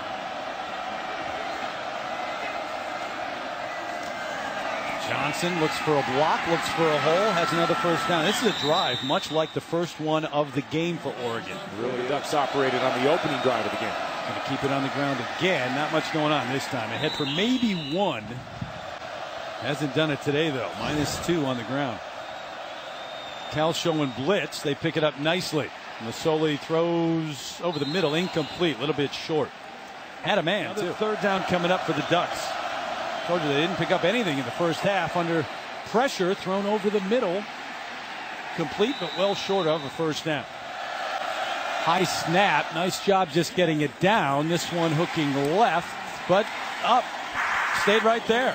Johnson looks for a block, looks for a hole, has another first down. This is a drive much like the first one of the game for Oregon. Really, the Ducks operated on the opening drive of the game. Going to keep it on the ground again. Not much going on this time. Ahead for maybe one. Hasn't done it today, though. -2 on the ground. Cal showing blitz. They pick it up nicely. Masoli throws over the middle. Incomplete. A little bit short. Had a man, too. Third down coming up for the Ducks. Told you they didn't pick up anything in the first half. Under pressure, thrown over the middle. Complete, but well short of a first down. High snap. Nice job just getting it down. This one hooking left, but up. Stayed right there.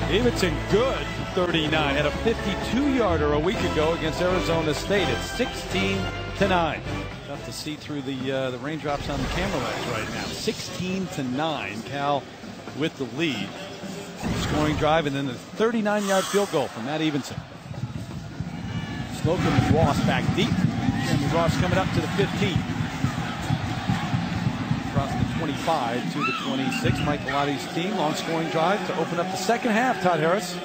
Davidson good 39. Had a 52-yarder a week ago against Arizona State. It's 16-9. Tough to see through the raindrops on the camera lens right now. 16-9. Cal with the lead. Scoring drive, and then the 39-yard field goal from Matt Evenson. Slocum and Ross back deep. Jeremy Ross coming up to the 15. Across the 25 to the 26. Mike Bellotti's team. Long scoring drive to open up the second half. Todd Harris.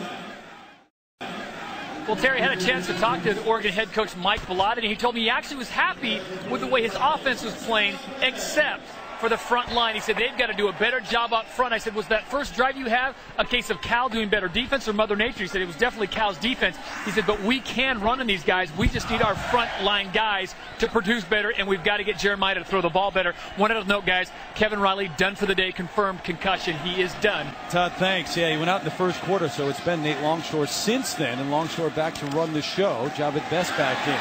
Well, Terry had a chance to talk to the Oregon head coach Mike Bellotti, and he told me he actually was happy with the way his offense was playing, except for the front line. He said they've got to do a better job up front. I said, was that first drive you have a case of Cal doing better defense or Mother Nature? He said it was definitely Cal's defense. He said, but we can run on these guys. We just need our front line guys to produce better, and we've got to get Jeremiah to throw the ball better. One other note, guys, Kevin Riley done for the day, confirmed concussion. He is done. Todd, thanks. Yeah, he went out in the first quarter, so it's been Nate Longshore since then, and Longshore back to run the show. Javed Best back in.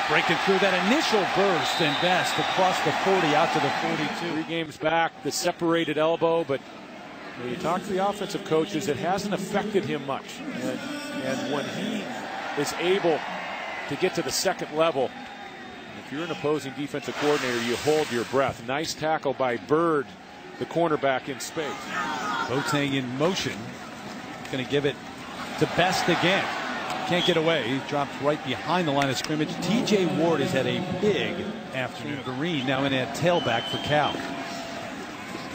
Breaking through that initial burst, and Best across the 40 out to the 42. 3 games back, the separated elbow, but when you talk to the offensive coaches, it hasn't affected him much. And when he is able to get to the second level, if you're an opposing defensive coordinator, you hold your breath. Nice tackle by Bird, the cornerback in space. Boateng in motion. Going to give it to Best again. Can't get away. He drops right behind the line of scrimmage. TJ Ward has had a big afternoon. Vereen now in at tailback for Cal.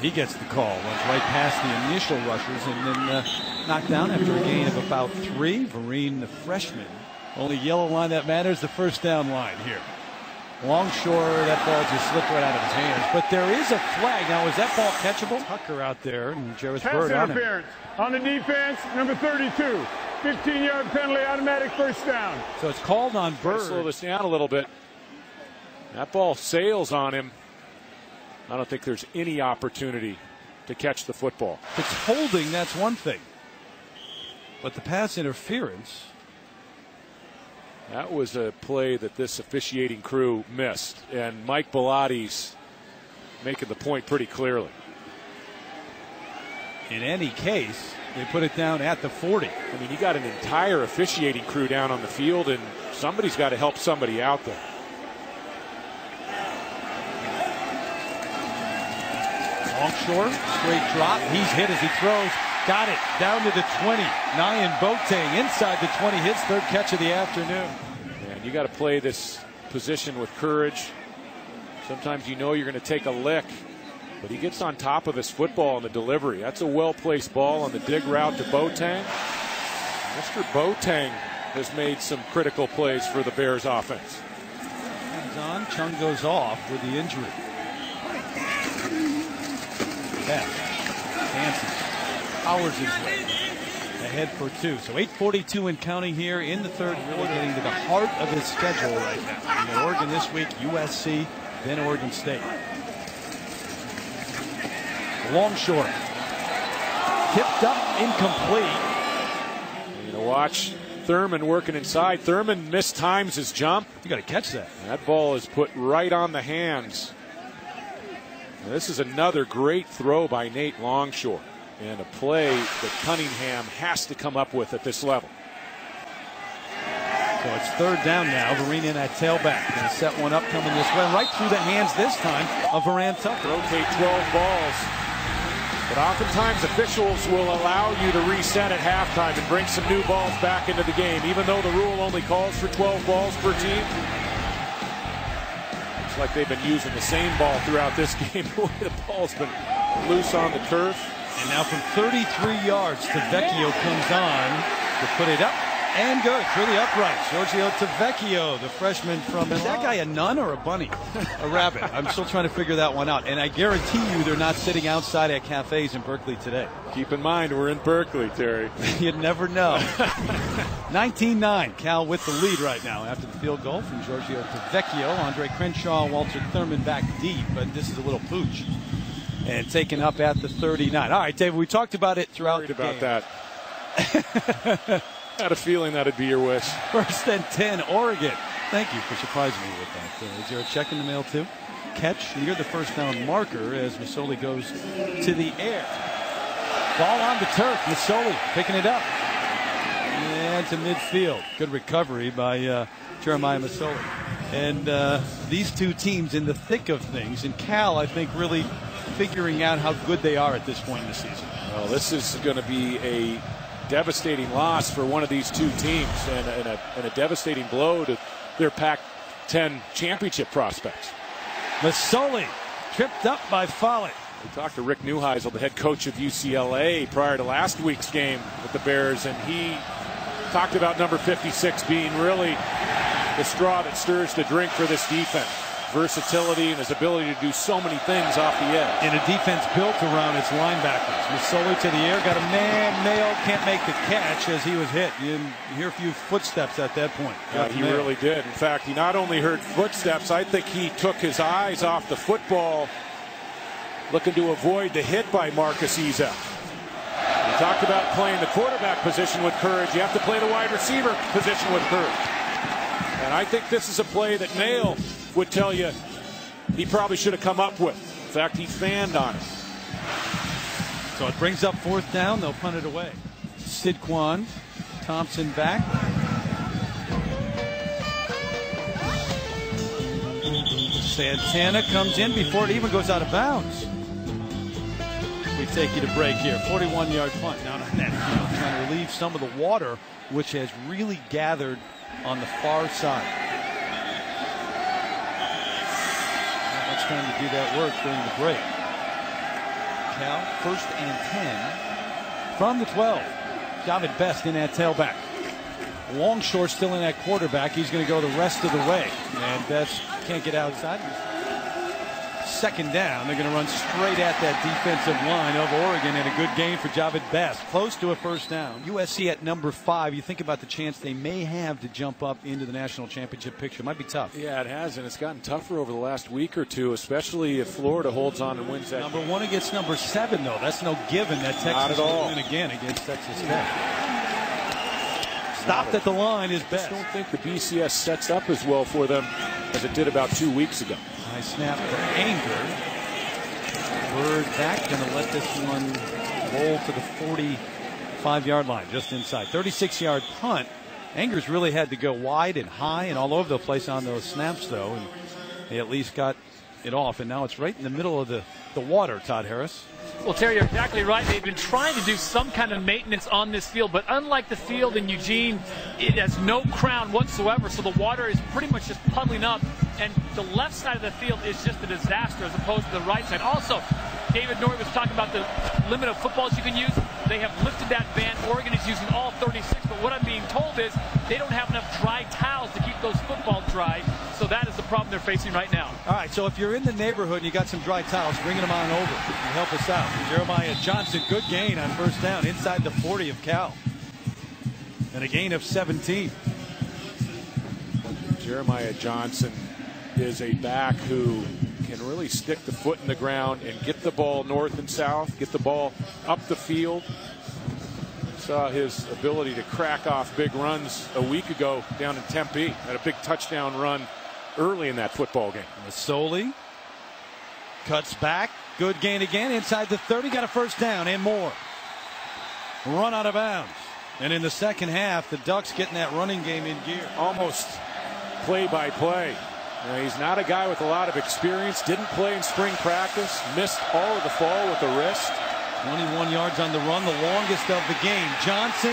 He gets the call. Runs right past the initial rushers and then knocked down after a gain of about 3. Vereen, the freshman. Only yellow line that matters, the first down line here. Longshore, that ball just slipped right out of his hands. But there is a flag. Now, is that ball catchable? Tucker out there and Jarvis Bird on him. Interference on the defense, number 32. 15-yard penalty, automatic first down. So it's called on Bird. Slow this down a little bit. That ball sails on him. I don't think there's any opportunity to catch the football. If it's holding, that's one thing. But the pass interference. That was a play that this officiating crew missed. And Mike Bellotti's making the point pretty clearly. In any case, they put it down at the 40. I mean, you got an entire officiating crew down on the field, and somebody's got to help somebody out there. Longshore, straight drop. He's hit as he throws. Got it down to the 20. Nyan Boateng inside the 20. His third catch of the afternoon. And you got to play this position with courage. Sometimes you know you're going to take a lick, but he gets on top of his football in the delivery. That's a well-placed ball on the dig route to Boateng. Mr. Boateng has made some critical plays for the Bears offense. Comes on, Chung goes off with the injury. Best dances, powers his way ahead for 2. So 8:42 and counting here in the third quarter, getting to the heart of his schedule right now. You know, Oregon this week, USC, then Oregon State. Longshore tipped up, incomplete. You know, watch Thurman working inside. Thurman mistimes his jump. You got to catch that. That ball is put right on the hands. Now, this is another great throw by Nate Longshore, and a play that Cunningham has to come up with at this level. So it's third down now. Vereen in at tailback. Going to set one up coming this way. Right through the hands this time of Varan Tucker. Rotate 12 balls. But oftentimes officials will allow you to reset at halftime and bring some new balls back into the game, even though the rule only calls for 12 balls per team. Looks like they've been using the same ball throughout this game. The way the ball's been loose on the turf. And now from 33 yards, Tevecchio comes on to put it up And good through the uprights. Giorgio Tavecchio, the freshman from. Is that guy a nun or a bunny? A rabbit. I'm still trying to figure that one out. And I guarantee you they're not sitting outside at cafes in Berkeley today. Keep in mind, we're in Berkeley, Terry. You'd never know. 19-9. Cal with the lead right now after the field goal from Giorgio Tavecchio. Andre Crenshaw, Walter Thurman back deep, but this is a little pooch. And taken up at the 39. All right, David, we talked about it throughout the game. That. Had a feeling that'd be your wish. First and 10, Oregon. Thank you for surprising me with that. Is there a check in the mail, too? Catch near the first down marker as Masoli goes to the air. Ball on the turf. Masoli picking it up. And to midfield. Good recovery by Jeremiah Masoli. And these two teams in the thick of things. And Cal, I think, really figuring out how good they are at this point in the season. Well, this is going to be a devastating loss for one of these two teams and a devastating blow to their Pac-10 championship prospects. Masoli tripped up by Follett. We talked to Rick Neuheisel, the head coach of UCLA, prior to last week's game with the Bears, and he talked about number 56 being really the straw that stirs the drink for this defense. Versatility and his ability to do so many things off the edge. In a defense built around its linebackers. Masoli to the air, got a man, Mayo can't make the catch as he was hit. You hear a few footsteps at that point. He really did. In fact, he not only heard footsteps, I think he took his eyes off the football, looking to avoid the hit by Marcus Ezek. We talked about playing the quarterback position with courage. You have to play the wide receiver position with courage. And I think this is a play that Mayo would tell you he probably should have come up with. In fact, he fanned on it. So it brings up fourth down. They'll punt it away. Sidquan Thompson back. Santana comes in before it even goes out of bounds. We take you to break here. 41-yard punt down on that field, trying to relieve some of the water, which has really gathered on the far side. Trying to do that work during the break. Cal, first and 10 from the 12. Javid Best in that tailback. Longshore still in that quarterback. He's going to go the rest of the way. And Best can't get outside. Second down. They're going to run straight at that defensive line of Oregon, and a good game for Javid Best. Close to a first down. USC at number 5. You think about the chance they may have to jump up into the national championship picture. Might be tough. Yeah, it has, and it's gotten tougher over the last week or two, especially if Florida holds on and wins that Number 1 against number 7, though. That's no given that Texas will win again against Texas Tech. Stopped at the line is Best. I don't think the BCS sets up as well for them as it did about 2 weeks ago. Nice snap for Anger. Bird back, going to let this one roll to the 45-yard line, just inside. 36-yard punt. Anger's really had to go wide and high and all over the place on those snaps, though, and they at least got it off, and now it's right in the middle of the water, Todd Harris. Well, Terry, you're exactly right. They've been trying to do some kind of maintenance on this field, but unlike the field in Eugene, it has no crown whatsoever, so the water is pretty much just puddling up, and the left side of the field is just a disaster as opposed to the right side. Also, David Norrie was talking about the limit of footballs you can use. They have lifted that ban. Oregon is using all 36, but what I'm being told is they don't have enough dry towels to keep those footballs dry, so that is the problem they're facing right now. All right, so if you're in the neighborhood and you got some dry towels, bring them on over and help us out. Jeremiah Johnson, good gain on first down inside the 40 of Cal. And a gain of 17. Jeremiah Johnson is a back who can really stick the foot in the ground and get the ball north and south, get the ball up the field. Saw his ability to crack off big runs a week ago down in Tempe. Had a big touchdown run early in that football game. Masoli cuts back. Good gain again inside the 30. Got a first down and more. Run out of bounds. And in the second half, the Ducks getting that running game in gear. Almost play-by-play. He's not a guy with a lot of experience. Didn't play in spring practice. Missed all of the fall with the wrist. 21 yards on the run, the longest of the game. Johnson,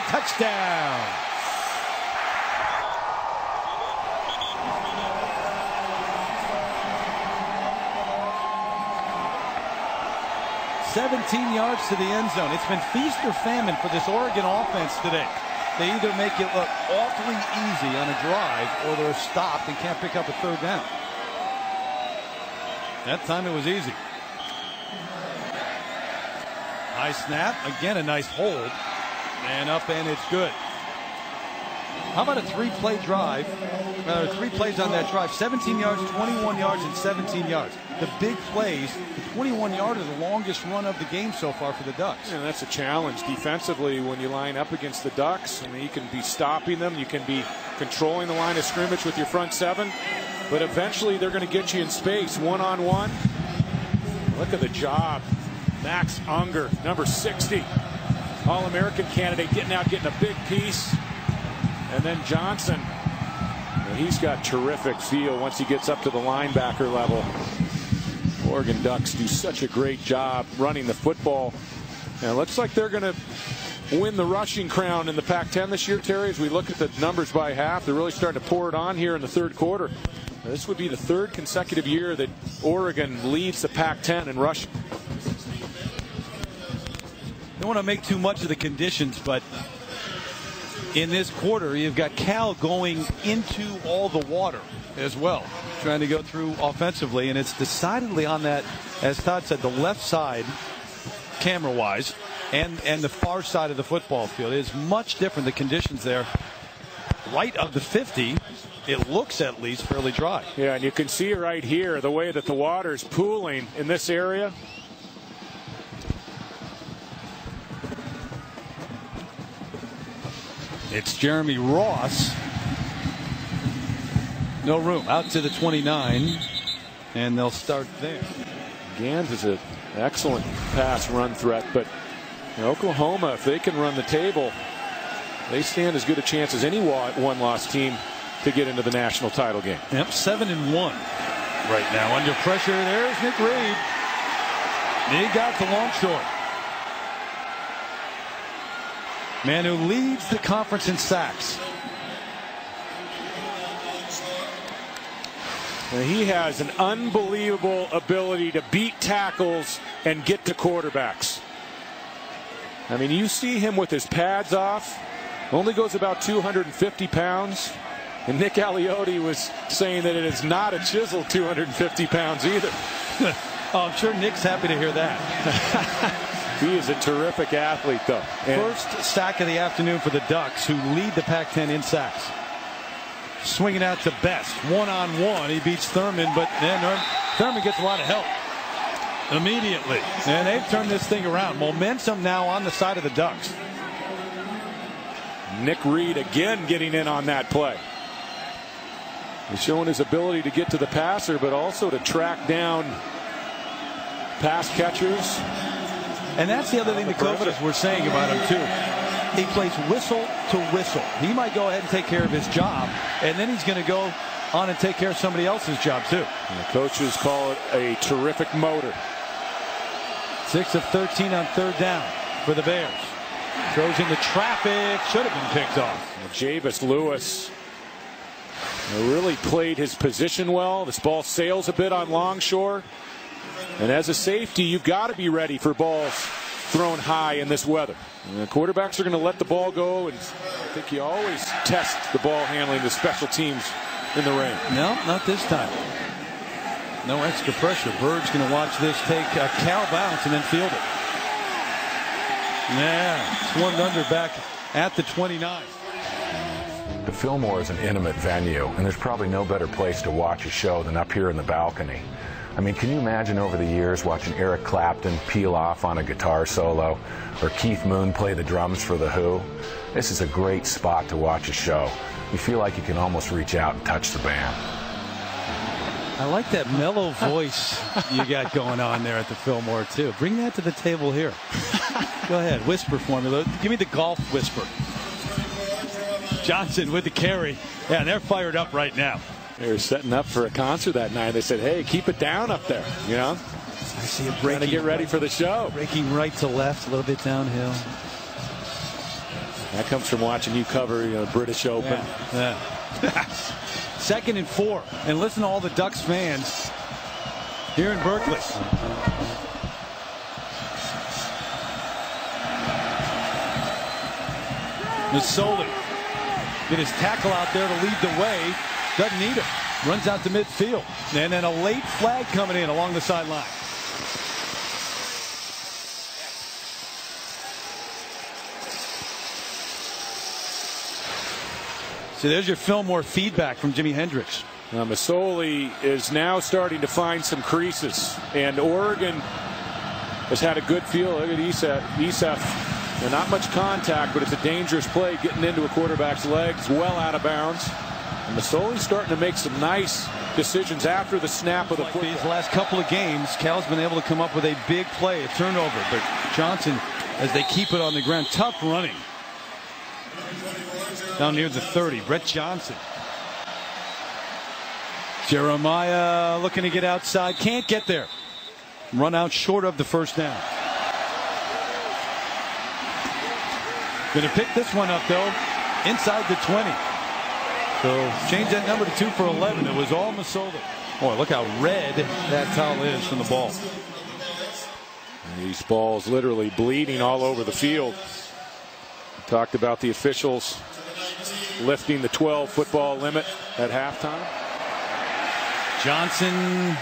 touchdown. $17 yards to the end zone. It's been feast or famine for this Oregon offense today. They either make it look awfully easy on a drive or they're stopped and can't pick up a third down. That time it was easy. High snap. Again, a nice hold. And up and it's good. How about a 3-play drive? 3 plays on that drive. 17 yards, 21 yards, and 17 yards. The big plays, the 21-yarder, the longest run of the game so far for the Ducks. And that's a challenge defensively when you line up against the Ducks. I mean, you can be stopping them. You can be controlling the line of scrimmage with your front 7. But eventually they're going to get you in space, one-on-one. Look at the job. Max Unger, number 60. All-American candidate, getting a big piece. And then Johnson. And he's got terrific feel once he gets up to the linebacker level. Oregon Ducks do such a great job running the football. And it looks like they're going to win the rushing crown in the Pac-10 this year, Terry. As we look at the numbers by half, they're really starting to pour it on here in the third quarter. Now, this would be the 3rd consecutive year that Oregon leads the Pac-10 in rushing. Don't want to make too much of the conditions, but in this quarter, you've got Cal going into all the water as well, trying to go through offensively, and it's decidedly on that, as Todd said, the left side, camera-wise, and the far side of the football field. It is much different, the conditions there. Right of the 50, it looks at least fairly dry. Yeah, and you can see right here the way that the water is pooling in this area. It's Jeremy Ross. No room. Out to the 29. And they'll start there. Gans is an excellent pass run threat. But Oklahoma, if they can run the table, they stand as good a chance as any one-loss team to get into the national title game. Yep, 7-1 right now. Under pressure, there's Nick Reed. He got the long short. Man who leads the conference in sacks. And he has an unbelievable ability to beat tackles and get to quarterbacks. I mean, you see him with his pads off. Only goes about 250 pounds. And Nick Aliotti was saying that it is not a chiseled 250 pounds either. Oh, I'm sure Nick's happy to hear that. He is a terrific athlete, though. And first sack of the afternoon for the Ducks, who lead the Pac-10 in sacks. Swinging out to Best. One-on-one. He beats Thurman, but then Thurman gets a lot of help immediately. And they've turned this thing around. Momentum now on the side of the Ducks. Nick Reed again getting in on that play. He's showing his ability to get to the passer, but also to track down pass catchers. And that's the other thing the coaches were saying about him, too. He plays whistle to whistle. He might go ahead and take care of his job, and then he's going to go on and take care of somebody else's job, too. And the coaches call it a terrific motor. 6 of 13 on third down for the Bears. Throws into traffic. Should have been picked off. Javis Lewis really played his position well. This ball sails a bit on Longshore. And as a safety, you've got to be ready for balls thrown high in this weather. And the quarterbacks are going to let the ball go, and I think you always test the ball handling, the special teams in the rain. No, not this time. No extra pressure. Bird's going to watch this take a cow bounce and then field it. Yeah, swung under back at the 29. The Fillmore is an intimate venue, and there's probably no better place to watch a show than up here in the balcony. I mean, can you imagine over the years watching Eric Clapton peel off on a guitar solo, or Keith Moon play the drums for The Who? This is a great spot to watch a show. You feel like you can almost reach out and touch the band. I like that mellow voice you got going on there at the Fillmore, too. Bring that to the table here. Go ahead, whisper for me. Give me the golf whisper. Johnson with the carry. Yeah, they're fired up right now. They were setting up for a concert that night. They said, hey, keep it down up there, you know? I see it breaking. Trying to get ready for the show. Breaking right to left, a little bit downhill. That comes from watching you cover the British Open. Yeah. 2nd and 4. And listen to all the Ducks fans here in Berkeley. Masoli get his tackle out there to lead the way. Doesn't need it. Runs out to midfield. And then a late flag coming in along the sideline. So there's your Fillmore feedback from Jimi Hendrix. Masoli is now starting to find some creases, and Oregon has had a good feel. Look at Esef. Not much contact, but it's a dangerous play getting into a quarterback's legs, well out of bounds. And Masoli's starting to make some nice decisions after the snap of the football. These last couple of games, Cal's been able to come up with a big play, a turnover. But Johnson, as they keep it on the ground, tough running. Down near the 30, Brett Johnson. Jeremiah looking to get outside, can't get there. Run out short of the first down. Going to pick this one up, though, inside the 20. So change that number to 2 for 11. It was all Masoli. Boy, look how red that towel is from the ball. And these balls literally bleeding all over the field. We talked about the officials lifting the 12 football limit at halftime. Johnson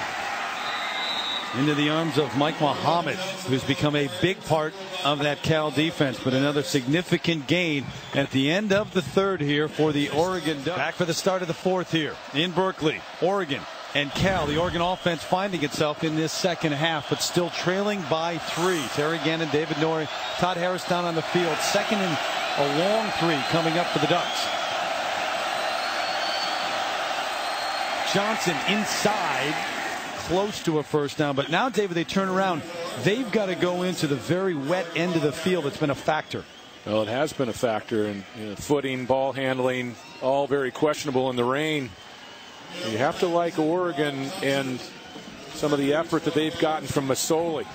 into the arms of Mike Muhammad, who's become a big part of that Cal defense. But another significant gain at the end of the third here for the Oregon Ducks. Back for the start of the fourth here in Berkeley, Oregon and Cal. The Oregon offense finding itself in this second half, but still trailing by 3. Terry Gannon, David Norrie, Todd Harris down on the field. Second and a long 3 coming up for the Ducks. Johnson inside, close to a first down, but now, David, they turn around. They've got to go into the very wet end of the field. It's been a factor. Well, it has been a factor, and footing, ball handling, all very questionable in the rain. You have to like Oregon and some of the effort that they've gotten from Masoli.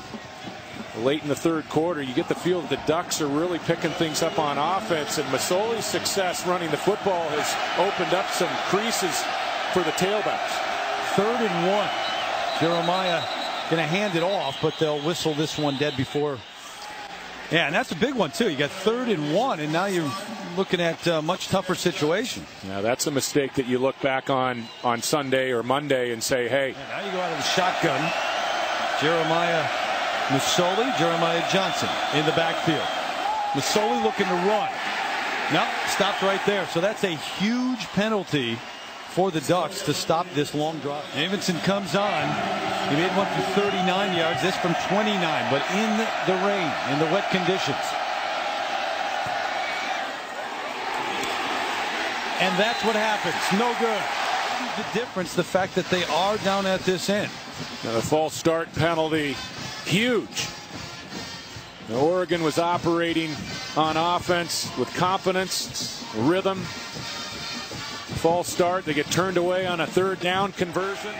Late in the third quarter, you get the feel that the Ducks are really picking things up on offense, and Masoli's success running the football has opened up some creases for the tailbacks. 3rd and 1. Jeremiah going to hand it off, but they'll whistle this one dead before. Yeah, and that's a big one, too. You got 3rd and 1, and now you're looking at a much tougher situation. Yeah, that's a mistake that you look back on Sunday or Monday and say, hey. Yeah, now you go out of the shotgun. Jeremiah Masoli, Jeremiah Johnson in the backfield. Masoli looking to run. No, stopped right there. So that's a huge penalty for the Ducks to stop this long drive. Davidson comes on. He made one from 39 yards, this from 29, but in the rain, in the wet conditions. And that's what happens. No good. The difference, the fact that they are down at this end. And a false start penalty, huge. Now, Oregon was operating on offense with confidence, rhythm. False start. They get turned away on a 3rd down conversion.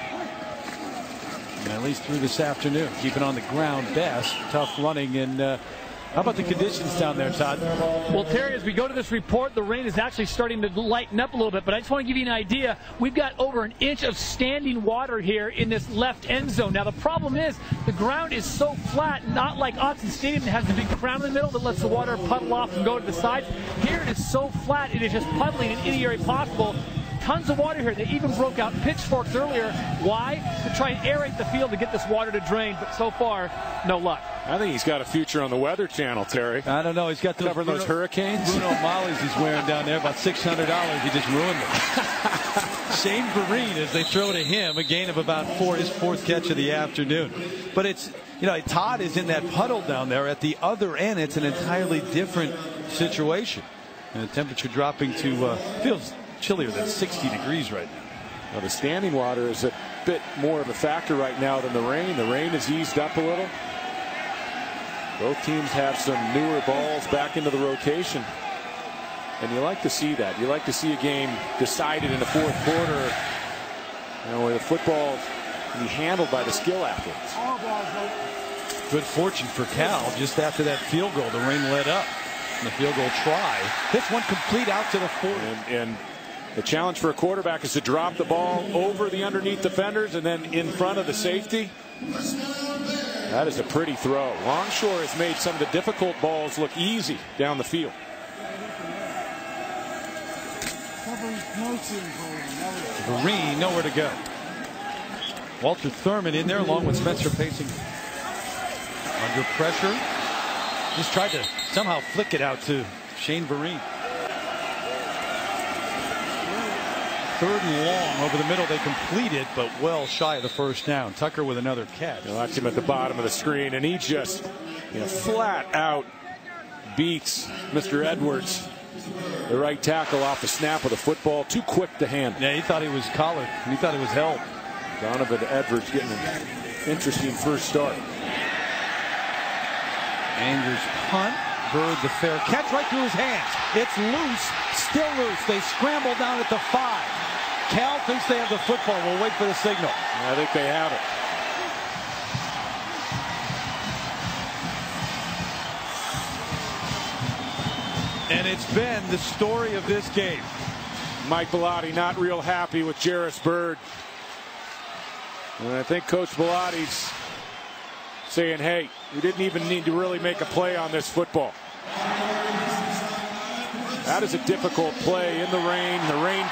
And at least through this afternoon, keeping on the ground best. Tough running. And how about the conditions down there, Todd? Well, Terry, as we go to this report, the rain is actually starting to lighten up a little bit. But I just want to give you an idea. We've got over an inch of standing water here in this left end zone. Now, the problem is the ground is so flat, not like Autzen Stadium that has the big crown in the middle that lets the water puddle off and go to the sides. Here it is so flat, it is just puddling in any area possible. Tons of water here. They even broke out pitchforks earlier. Why? To try and aerate the field to get this water to drain. But so far, no luck. I think he's got a future on the Weather Channel, Terry. I don't know. He's got covering those hurricanes. Bruno Mollies he's wearing down there, about $600. He just ruined them. Shane Vereen, as they throw to him, a gain of about 4, his 4th catch of the afternoon. But it's, Todd is in that puddle down there. At the other end, it's an entirely different situation. And the temperature dropping to, feels chillier than 60 degrees right now. Now, the standing water is a bit more of a factor right now than the rain. The rain has eased up a little. Both teams have some newer balls back into the rotation. And you like to see that. You like to see a game decided in the 4th quarter, where the football can be handled by the skill athletes. Good fortune for Cal. Just after that field goal, the rain let up. And the field goal try. This one complete out to the 40. And the challenge for a quarterback is to drop the ball over the underneath defenders and then in front of the safety. That is a pretty throw. Longshore has made some of the difficult balls look easy down the field. Vereen nowhere to go. Walter Thurman in there along with Spencer Pacing. Under pressure. Just tried to somehow flick it out to Shane Vereen. Third and long over the middle. They complete it, but well shy of the first down. Tucker with another catch. Watch him at the bottom of the screen, and he just flat out beats Mr. Edwards, the right tackle, off the snap of the football. Too quick to handle. Yeah, he thought he was collared. He thought he was held. Donovan Edwards getting an interesting first start. Andrews punt. Bird the fair catch right through his hands. It's loose, still loose. They scramble down at the 5. Cal thinks they have the football. We'll wait for the signal. I think they have it. And it's been the story of this game. Mike Bellotti not real happy with Jarris Bird. And I think Coach Bellotti's saying, hey, we didn't even need to really make a play on this football. That is a difficult play in the rain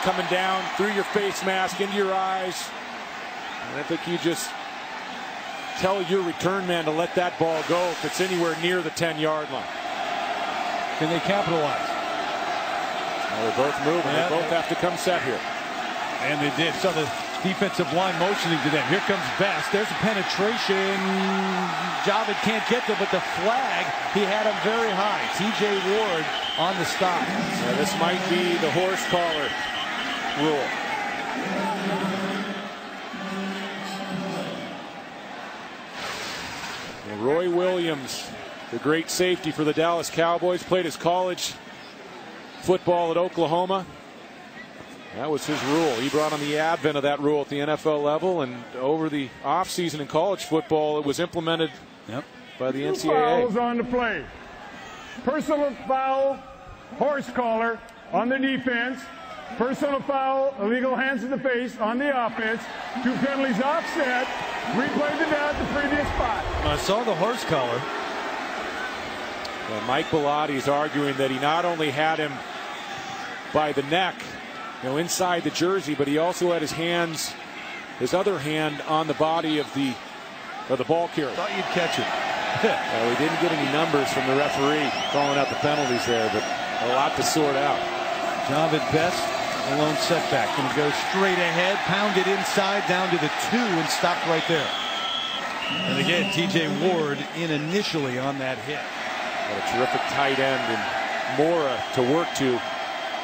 coming down through your face mask, into your eyes. And I think you just tell your return man to let that ball go if it's anywhere near the 10-yard line. Can they capitalize? Well, they're both moving. Yeah, they both have to come set here. And they did. So the defensive line motioning to them. Here comes Best. There's a penetration. Javid can't get there, but the flag, he had him very high. TJ Ward on the stop. Yeah, this might be the horse collar rule. Well, Roy Williams, the great safety for the Dallas Cowboys, played his college football at Oklahoma. That was his rule. He brought on the advent of that rule at the NFL level, and over the offseason in college football, it was implemented by the NCAA. Fouls on the play. Personal foul, horse collar on the defense. Personal foul, illegal hands in the face on the offense. 2 penalties offset. Replay the down at the previous spot. I saw the horse collar. Well, Mike Bellotti is arguing that he not only had him by the neck, inside the jersey, but he also had his other hand on the body of the ball carrier. Thought you'd catch it. We didn't get any numbers from the referee calling out the penalties there, but a lot to sort out. Javid Best, a lone setback. Going to go straight ahead, pounded inside down to the 2 and stopped right there. And again, TJ Ward in initially on that hit. What a terrific tight end and Mora to work to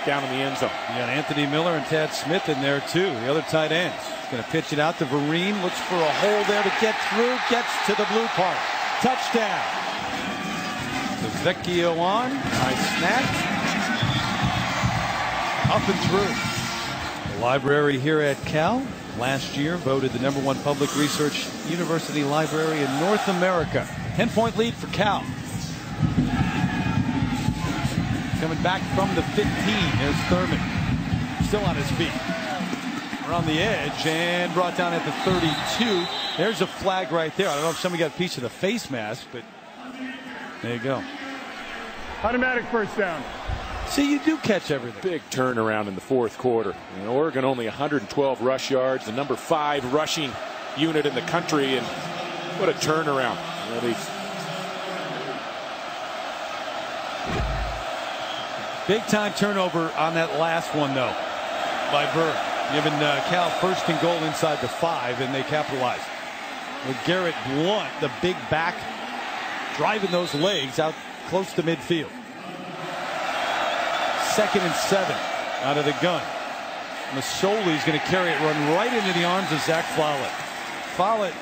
down in the end zone. You got Anthony Miller and Tad Smith in there too, the other tight ends. Going to pitch it out to Vereen, looks for a hole there to get through, gets to the blue part. Touchdown. The Vecchio on, nice snap. Up and through. The library here at Cal last year voted the #1 public research university library in North America. 10-point lead for Cal. Coming back from the 15. There's Thurman. Still on his feet. Around the edge and brought down at the 32. There's a flag right there. I don't know if somebody got a piece of the face mask, but there you go. Automatic first down. See, you do catch everything. Big turnaround in the fourth quarter. Oregon only 112 rush yards, the #5 rushing unit in the country, and what a turnaround. Big time turnover on that last one, though, by Bird. Giving Cal first and goal inside the 5, and they capitalize. With Garrett Blunt, the big back, driving those legs out close to midfield. 2nd and 7 out of the gun. Masoli's going to carry it, run right into the arms of Zach Follett. Follett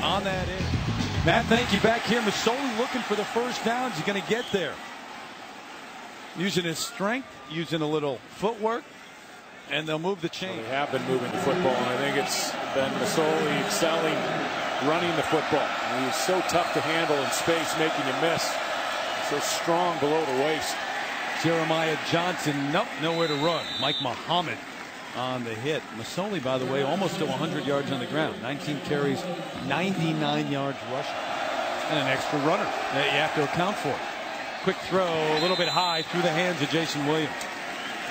on that end. Matt, thank you. Back here, Masoli looking for the first downs. He's going to get there. Using his strength, using a little footwork, and they'll move the chain. Well, they have been moving the football, and I think it's been Masoli excelling running the football. He's so tough to handle in space, making you miss. So strong below the waist. Jeremiah Johnson, nope, nowhere to run. Mike Muhammad on the hit. Masoli, by the way, almost to 100 yards on the ground. 19 carries, 99 yards rushing. And an extra runner that you have to account for. Quick throw, a little bit high through the hands of Jason Williams.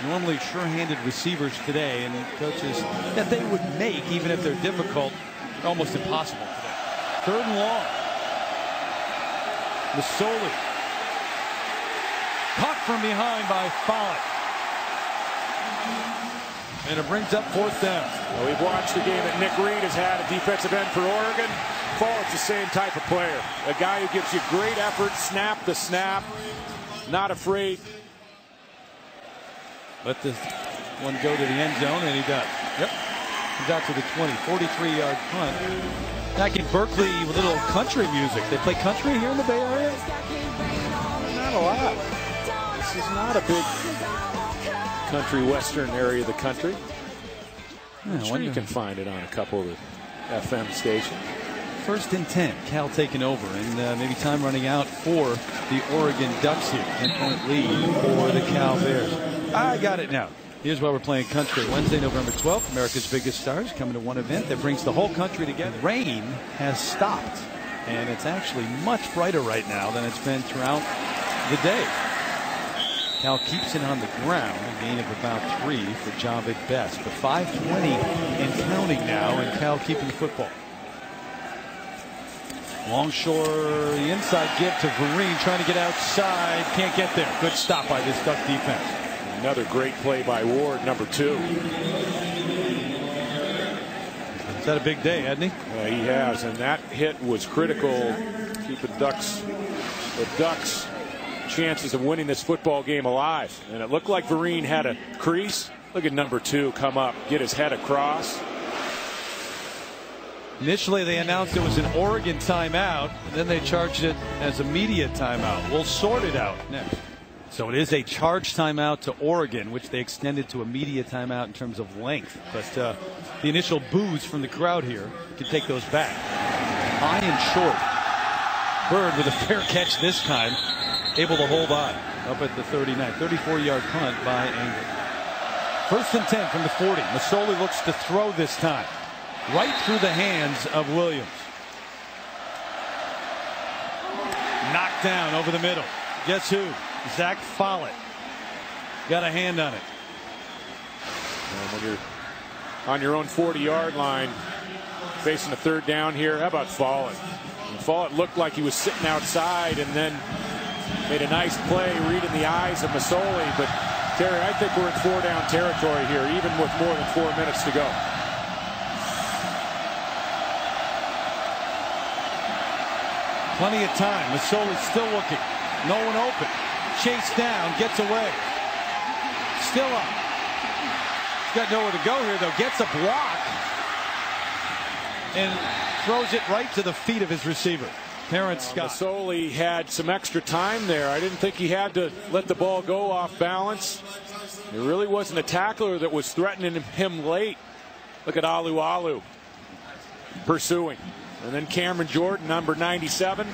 normally sure-handed receivers today, and coaches that they would make, even if they're difficult, almost impossible today. 3rd and long. Masoli caught from behind by Follett. And it brings up 4th down. Well, we've watched the game that Nick Reed has had, a defensive end for Oregon. Follett's the same type of player. A guy who gives you great effort, snap the snap, not afraid. Let this one go to the end zone, and he does. Yep. He's out to the 20, 43-yard punt. Back in Berkeley with a little country music. They play country here in the Bay Area? Not a lot. This is not a big country western area of the country. I'm sure you can find it on a couple of the FM stations. 1st and 10. Cal taking over, and maybe time running out for the Oregon Ducks here. 10-point lead for the Cal Bears. I got it now. Here's why we're playing country. Wednesday, November 12th, America's Biggest Stars coming to one event that brings the whole country together. Rain has stopped, and it's actually much brighter right now than it's been throughout the day. Cal keeps it on the ground, a gain of about 3 for Javid Best. But 5:20 and counting now, and Cal keeping the football. Longshore, the inside give to Vereen, trying to get outside. Can't get there. Good stop by this Duck defense. Another great play by Ward, number 2. He's had a big day, hasn't he? He has, and that hit was critical, keeping the Ducks' chances of winning this football game alive. And it looked like Vereen had a crease. Look at number 2 come up, get his head across. Initially, they announced it was an Oregon timeout, and then they charged it as a media timeout. We'll sort it out next. So it is a charged timeout to Oregon, which they extended to a media timeout in terms of length. But the initial boos from the crowd here can take those back. High and short. Bird with a fair catch this time, able to hold on up at the 39. 34-yard punt by Engel. 1st and 10 from the 40. Masoli looks to throw this time. Right through the hands of Williams. Knocked down over the middle. Guess who? Zach Follett. Got a hand on it. And when you're on your own 40-yard line, facing a 3rd down here, how about Follett? And Follett looked like he was sitting outside and then made a nice play reading the eyes of Masoli. But, Terry, I think we're in 4-down territory here, even with more than 4 minutes to go. Plenty of time. Masoli still looking. No one open. Chased down. Gets away. Still up. He's got nowhere to go here, though. Gets a block. And throws it right to the feet of his receiver, Terrence Scott. Masoli had some extra time there. I didn't think he had to let the ball go off balance. There really wasn't a tackler that was threatening him late. Look at Alu pursuing. And then Cameron Jordan, number 97.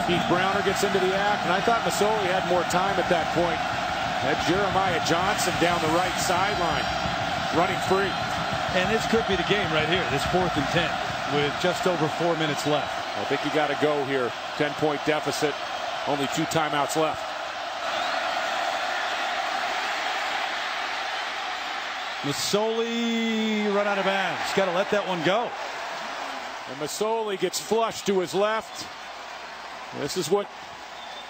Keith Browner gets into the act, and I thought Masoli had more time at that point. Had Jeremiah Johnson down the right sideline, running free. And this could be the game right here, this 4th and 10, with just over 4 minutes left. I think you got to go here. 10-point deficit, only 2 timeouts left. Masoli run out of bounds. Got to let that one go. And Masoli gets flushed to his left. This is what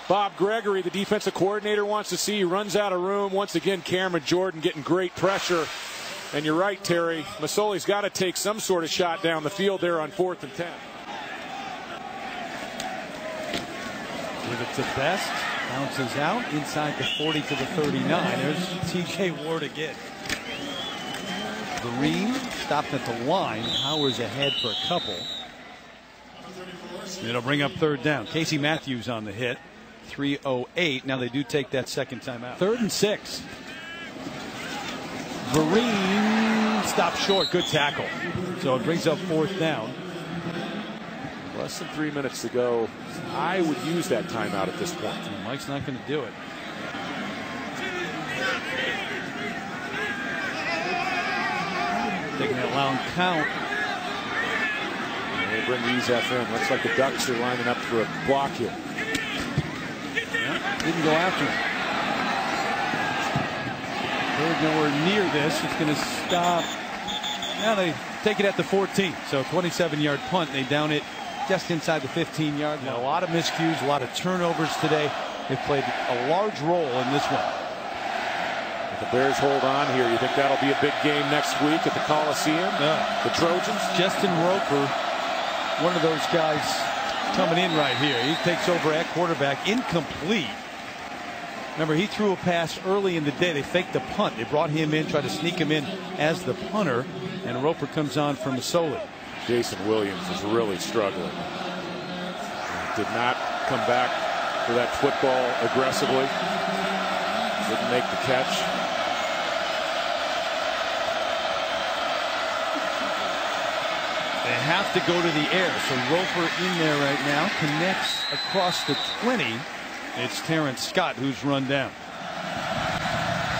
Bob Gregory, the defensive coordinator, wants to see. He runs out of room. Once again, Cameron Jordan getting great pressure. And you're right, Terry. Masoli's got to take some sort of shot down the field there on 4th and 10. Give it to Best. Bounces out inside the 40 to the 39. There's T.J. Ward again. Vereen stopped at the line. Howard's ahead for a couple. It'll bring up 3rd down. Casey Matthews on the hit. 3:08. Now they do take that second time out. 3rd and 6. Vereen stopped short. Good tackle. So it brings up 4th down. Less than 3 minutes to go. I would use that timeout at this point. And Mike's not going to do it. Taking that long count. They bring these in. Looks like the Ducks are lining up for a block here. Yeah, didn't go after him. They're nowhere near this. It's going to stop. Now they take it at the 14. So 27-yard punt. They down it just inside the 15-yard line. A lot of miscues, a lot of turnovers today. They've played a large role in this one. If the Bears hold on here, you think that'll be a big game next week at the Coliseum? The Trojans? Justin Roper, one of those guys coming in right here. He takes over at quarterback, incomplete. Remember, he threw a pass early in the day. They faked the punt. They brought him in, tried to sneak him in as the punter, and Roper comes on from Masoli. Jason Williams is really struggling. Did not come back for that football aggressively. Didn't make the catch. They have to go to the air, so Roper in there right now, connects across the 20. It's Terrence Scott who's run down.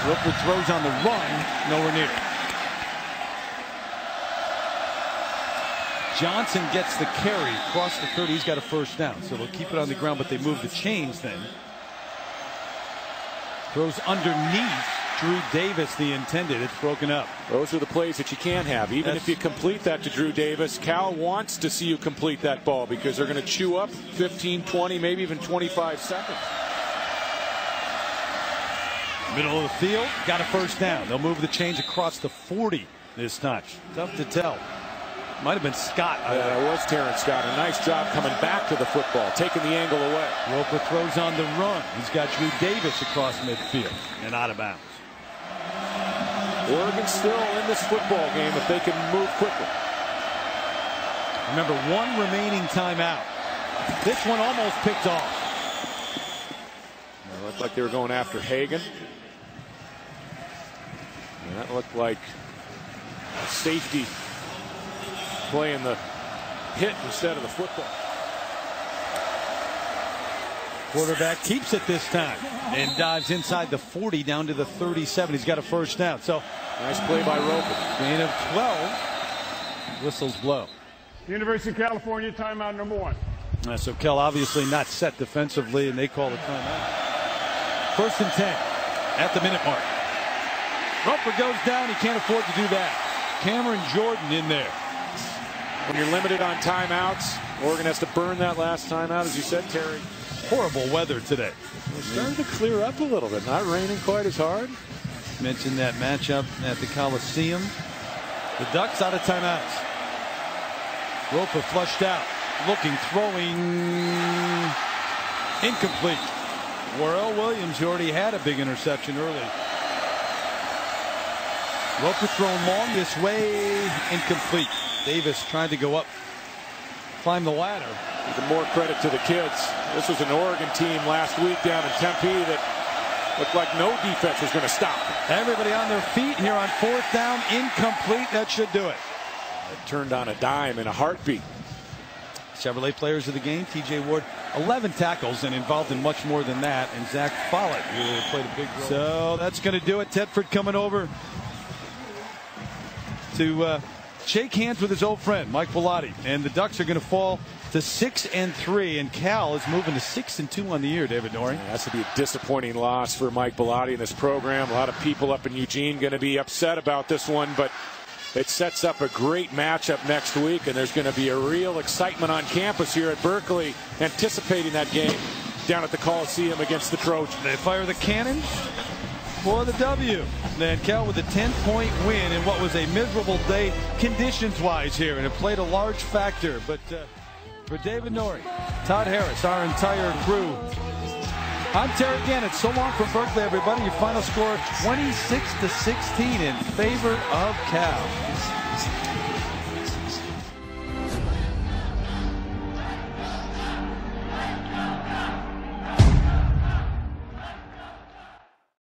Roper throws on the run, nowhere near. Johnson gets the carry across the 30. He's got a first down, so they'll keep it on the ground, but they move the chains then. Throws underneath Drew Davis, the intended. It's broken up. Those are the plays that you can't have. Even if you complete that to Drew Davis, Cal wants to see you complete that ball because they're going to chew up 15, 20, maybe even 25 seconds. Middle of the field, got a first down. They'll move the chains across the 40 this time. Tough to tell. Might have been Scott. It was Terrence Scott. A nice job coming back to the football, taking the angle away. Roper throws on the run. He's got Drew Davis across midfield and out of bounds. Oregon still in this football game if they can move quickly. Remember, one remaining timeout. This one almost picked off. It looked like they were going after Hagan. And that looked like a safety playing the hit instead of the football. Quarterback keeps it this time and dives inside the 40 down to the 37. He's got a first down. So nice play by Roper. Gain of 12. Whistles blow. University of California, timeout number 1. So Cal obviously not set defensively, and they call the timeout. 1st and 10 at the minute mark. Roper goes down. He can't afford to do that. Cameron Jordan in there. When you're limited on timeouts, Oregon has to burn that last timeout, as you said, Terry. Horrible weather today. It's starting to clear up a little bit. Not raining quite as hard. Mentioned that matchup at the Coliseum. The Ducks out of timeouts. Roper flushed out. Looking, throwing. Incomplete. Warrell Williams, who already had a big interception early. Roper thrown long this way. Incomplete. Davis trying to go up, climb the ladder. Even more credit to the kids. This was an Oregon team last week down in Tempe that looked like no defense was going to stop. Everybody on their feet here on 4th down. Incomplete. That should do it. It turned on a dime in a heartbeat. Chevrolet players of the game. TJ Ward, 11 tackles and involved in much more than that. And Zach Follett, who played a big role. So that's going to do it. Tedford coming over to shake hands with his old friend Mike Bellotti, and the Ducks are going to fall to 6-3, and Cal is moving to 6-2 on the year. David Norrie. Yeah, that's to be a disappointing loss for Mike Bellotti in this program. A lot of people up in Eugene going to be upset about this one, but it sets up a great matchup next week, and there's going to be a real excitement on campus here at Berkeley, anticipating that game down at the Coliseum against the Trojans. They fire the cannons for the W. Then Cal with a 10-point win in what was a miserable day conditions-wise here, and it played a large factor. But for David Norrie, Todd Harris, our entire crew, I'm Terry Gannon. So long from Berkeley, everybody. Your final score 26-16 in favor of Cal.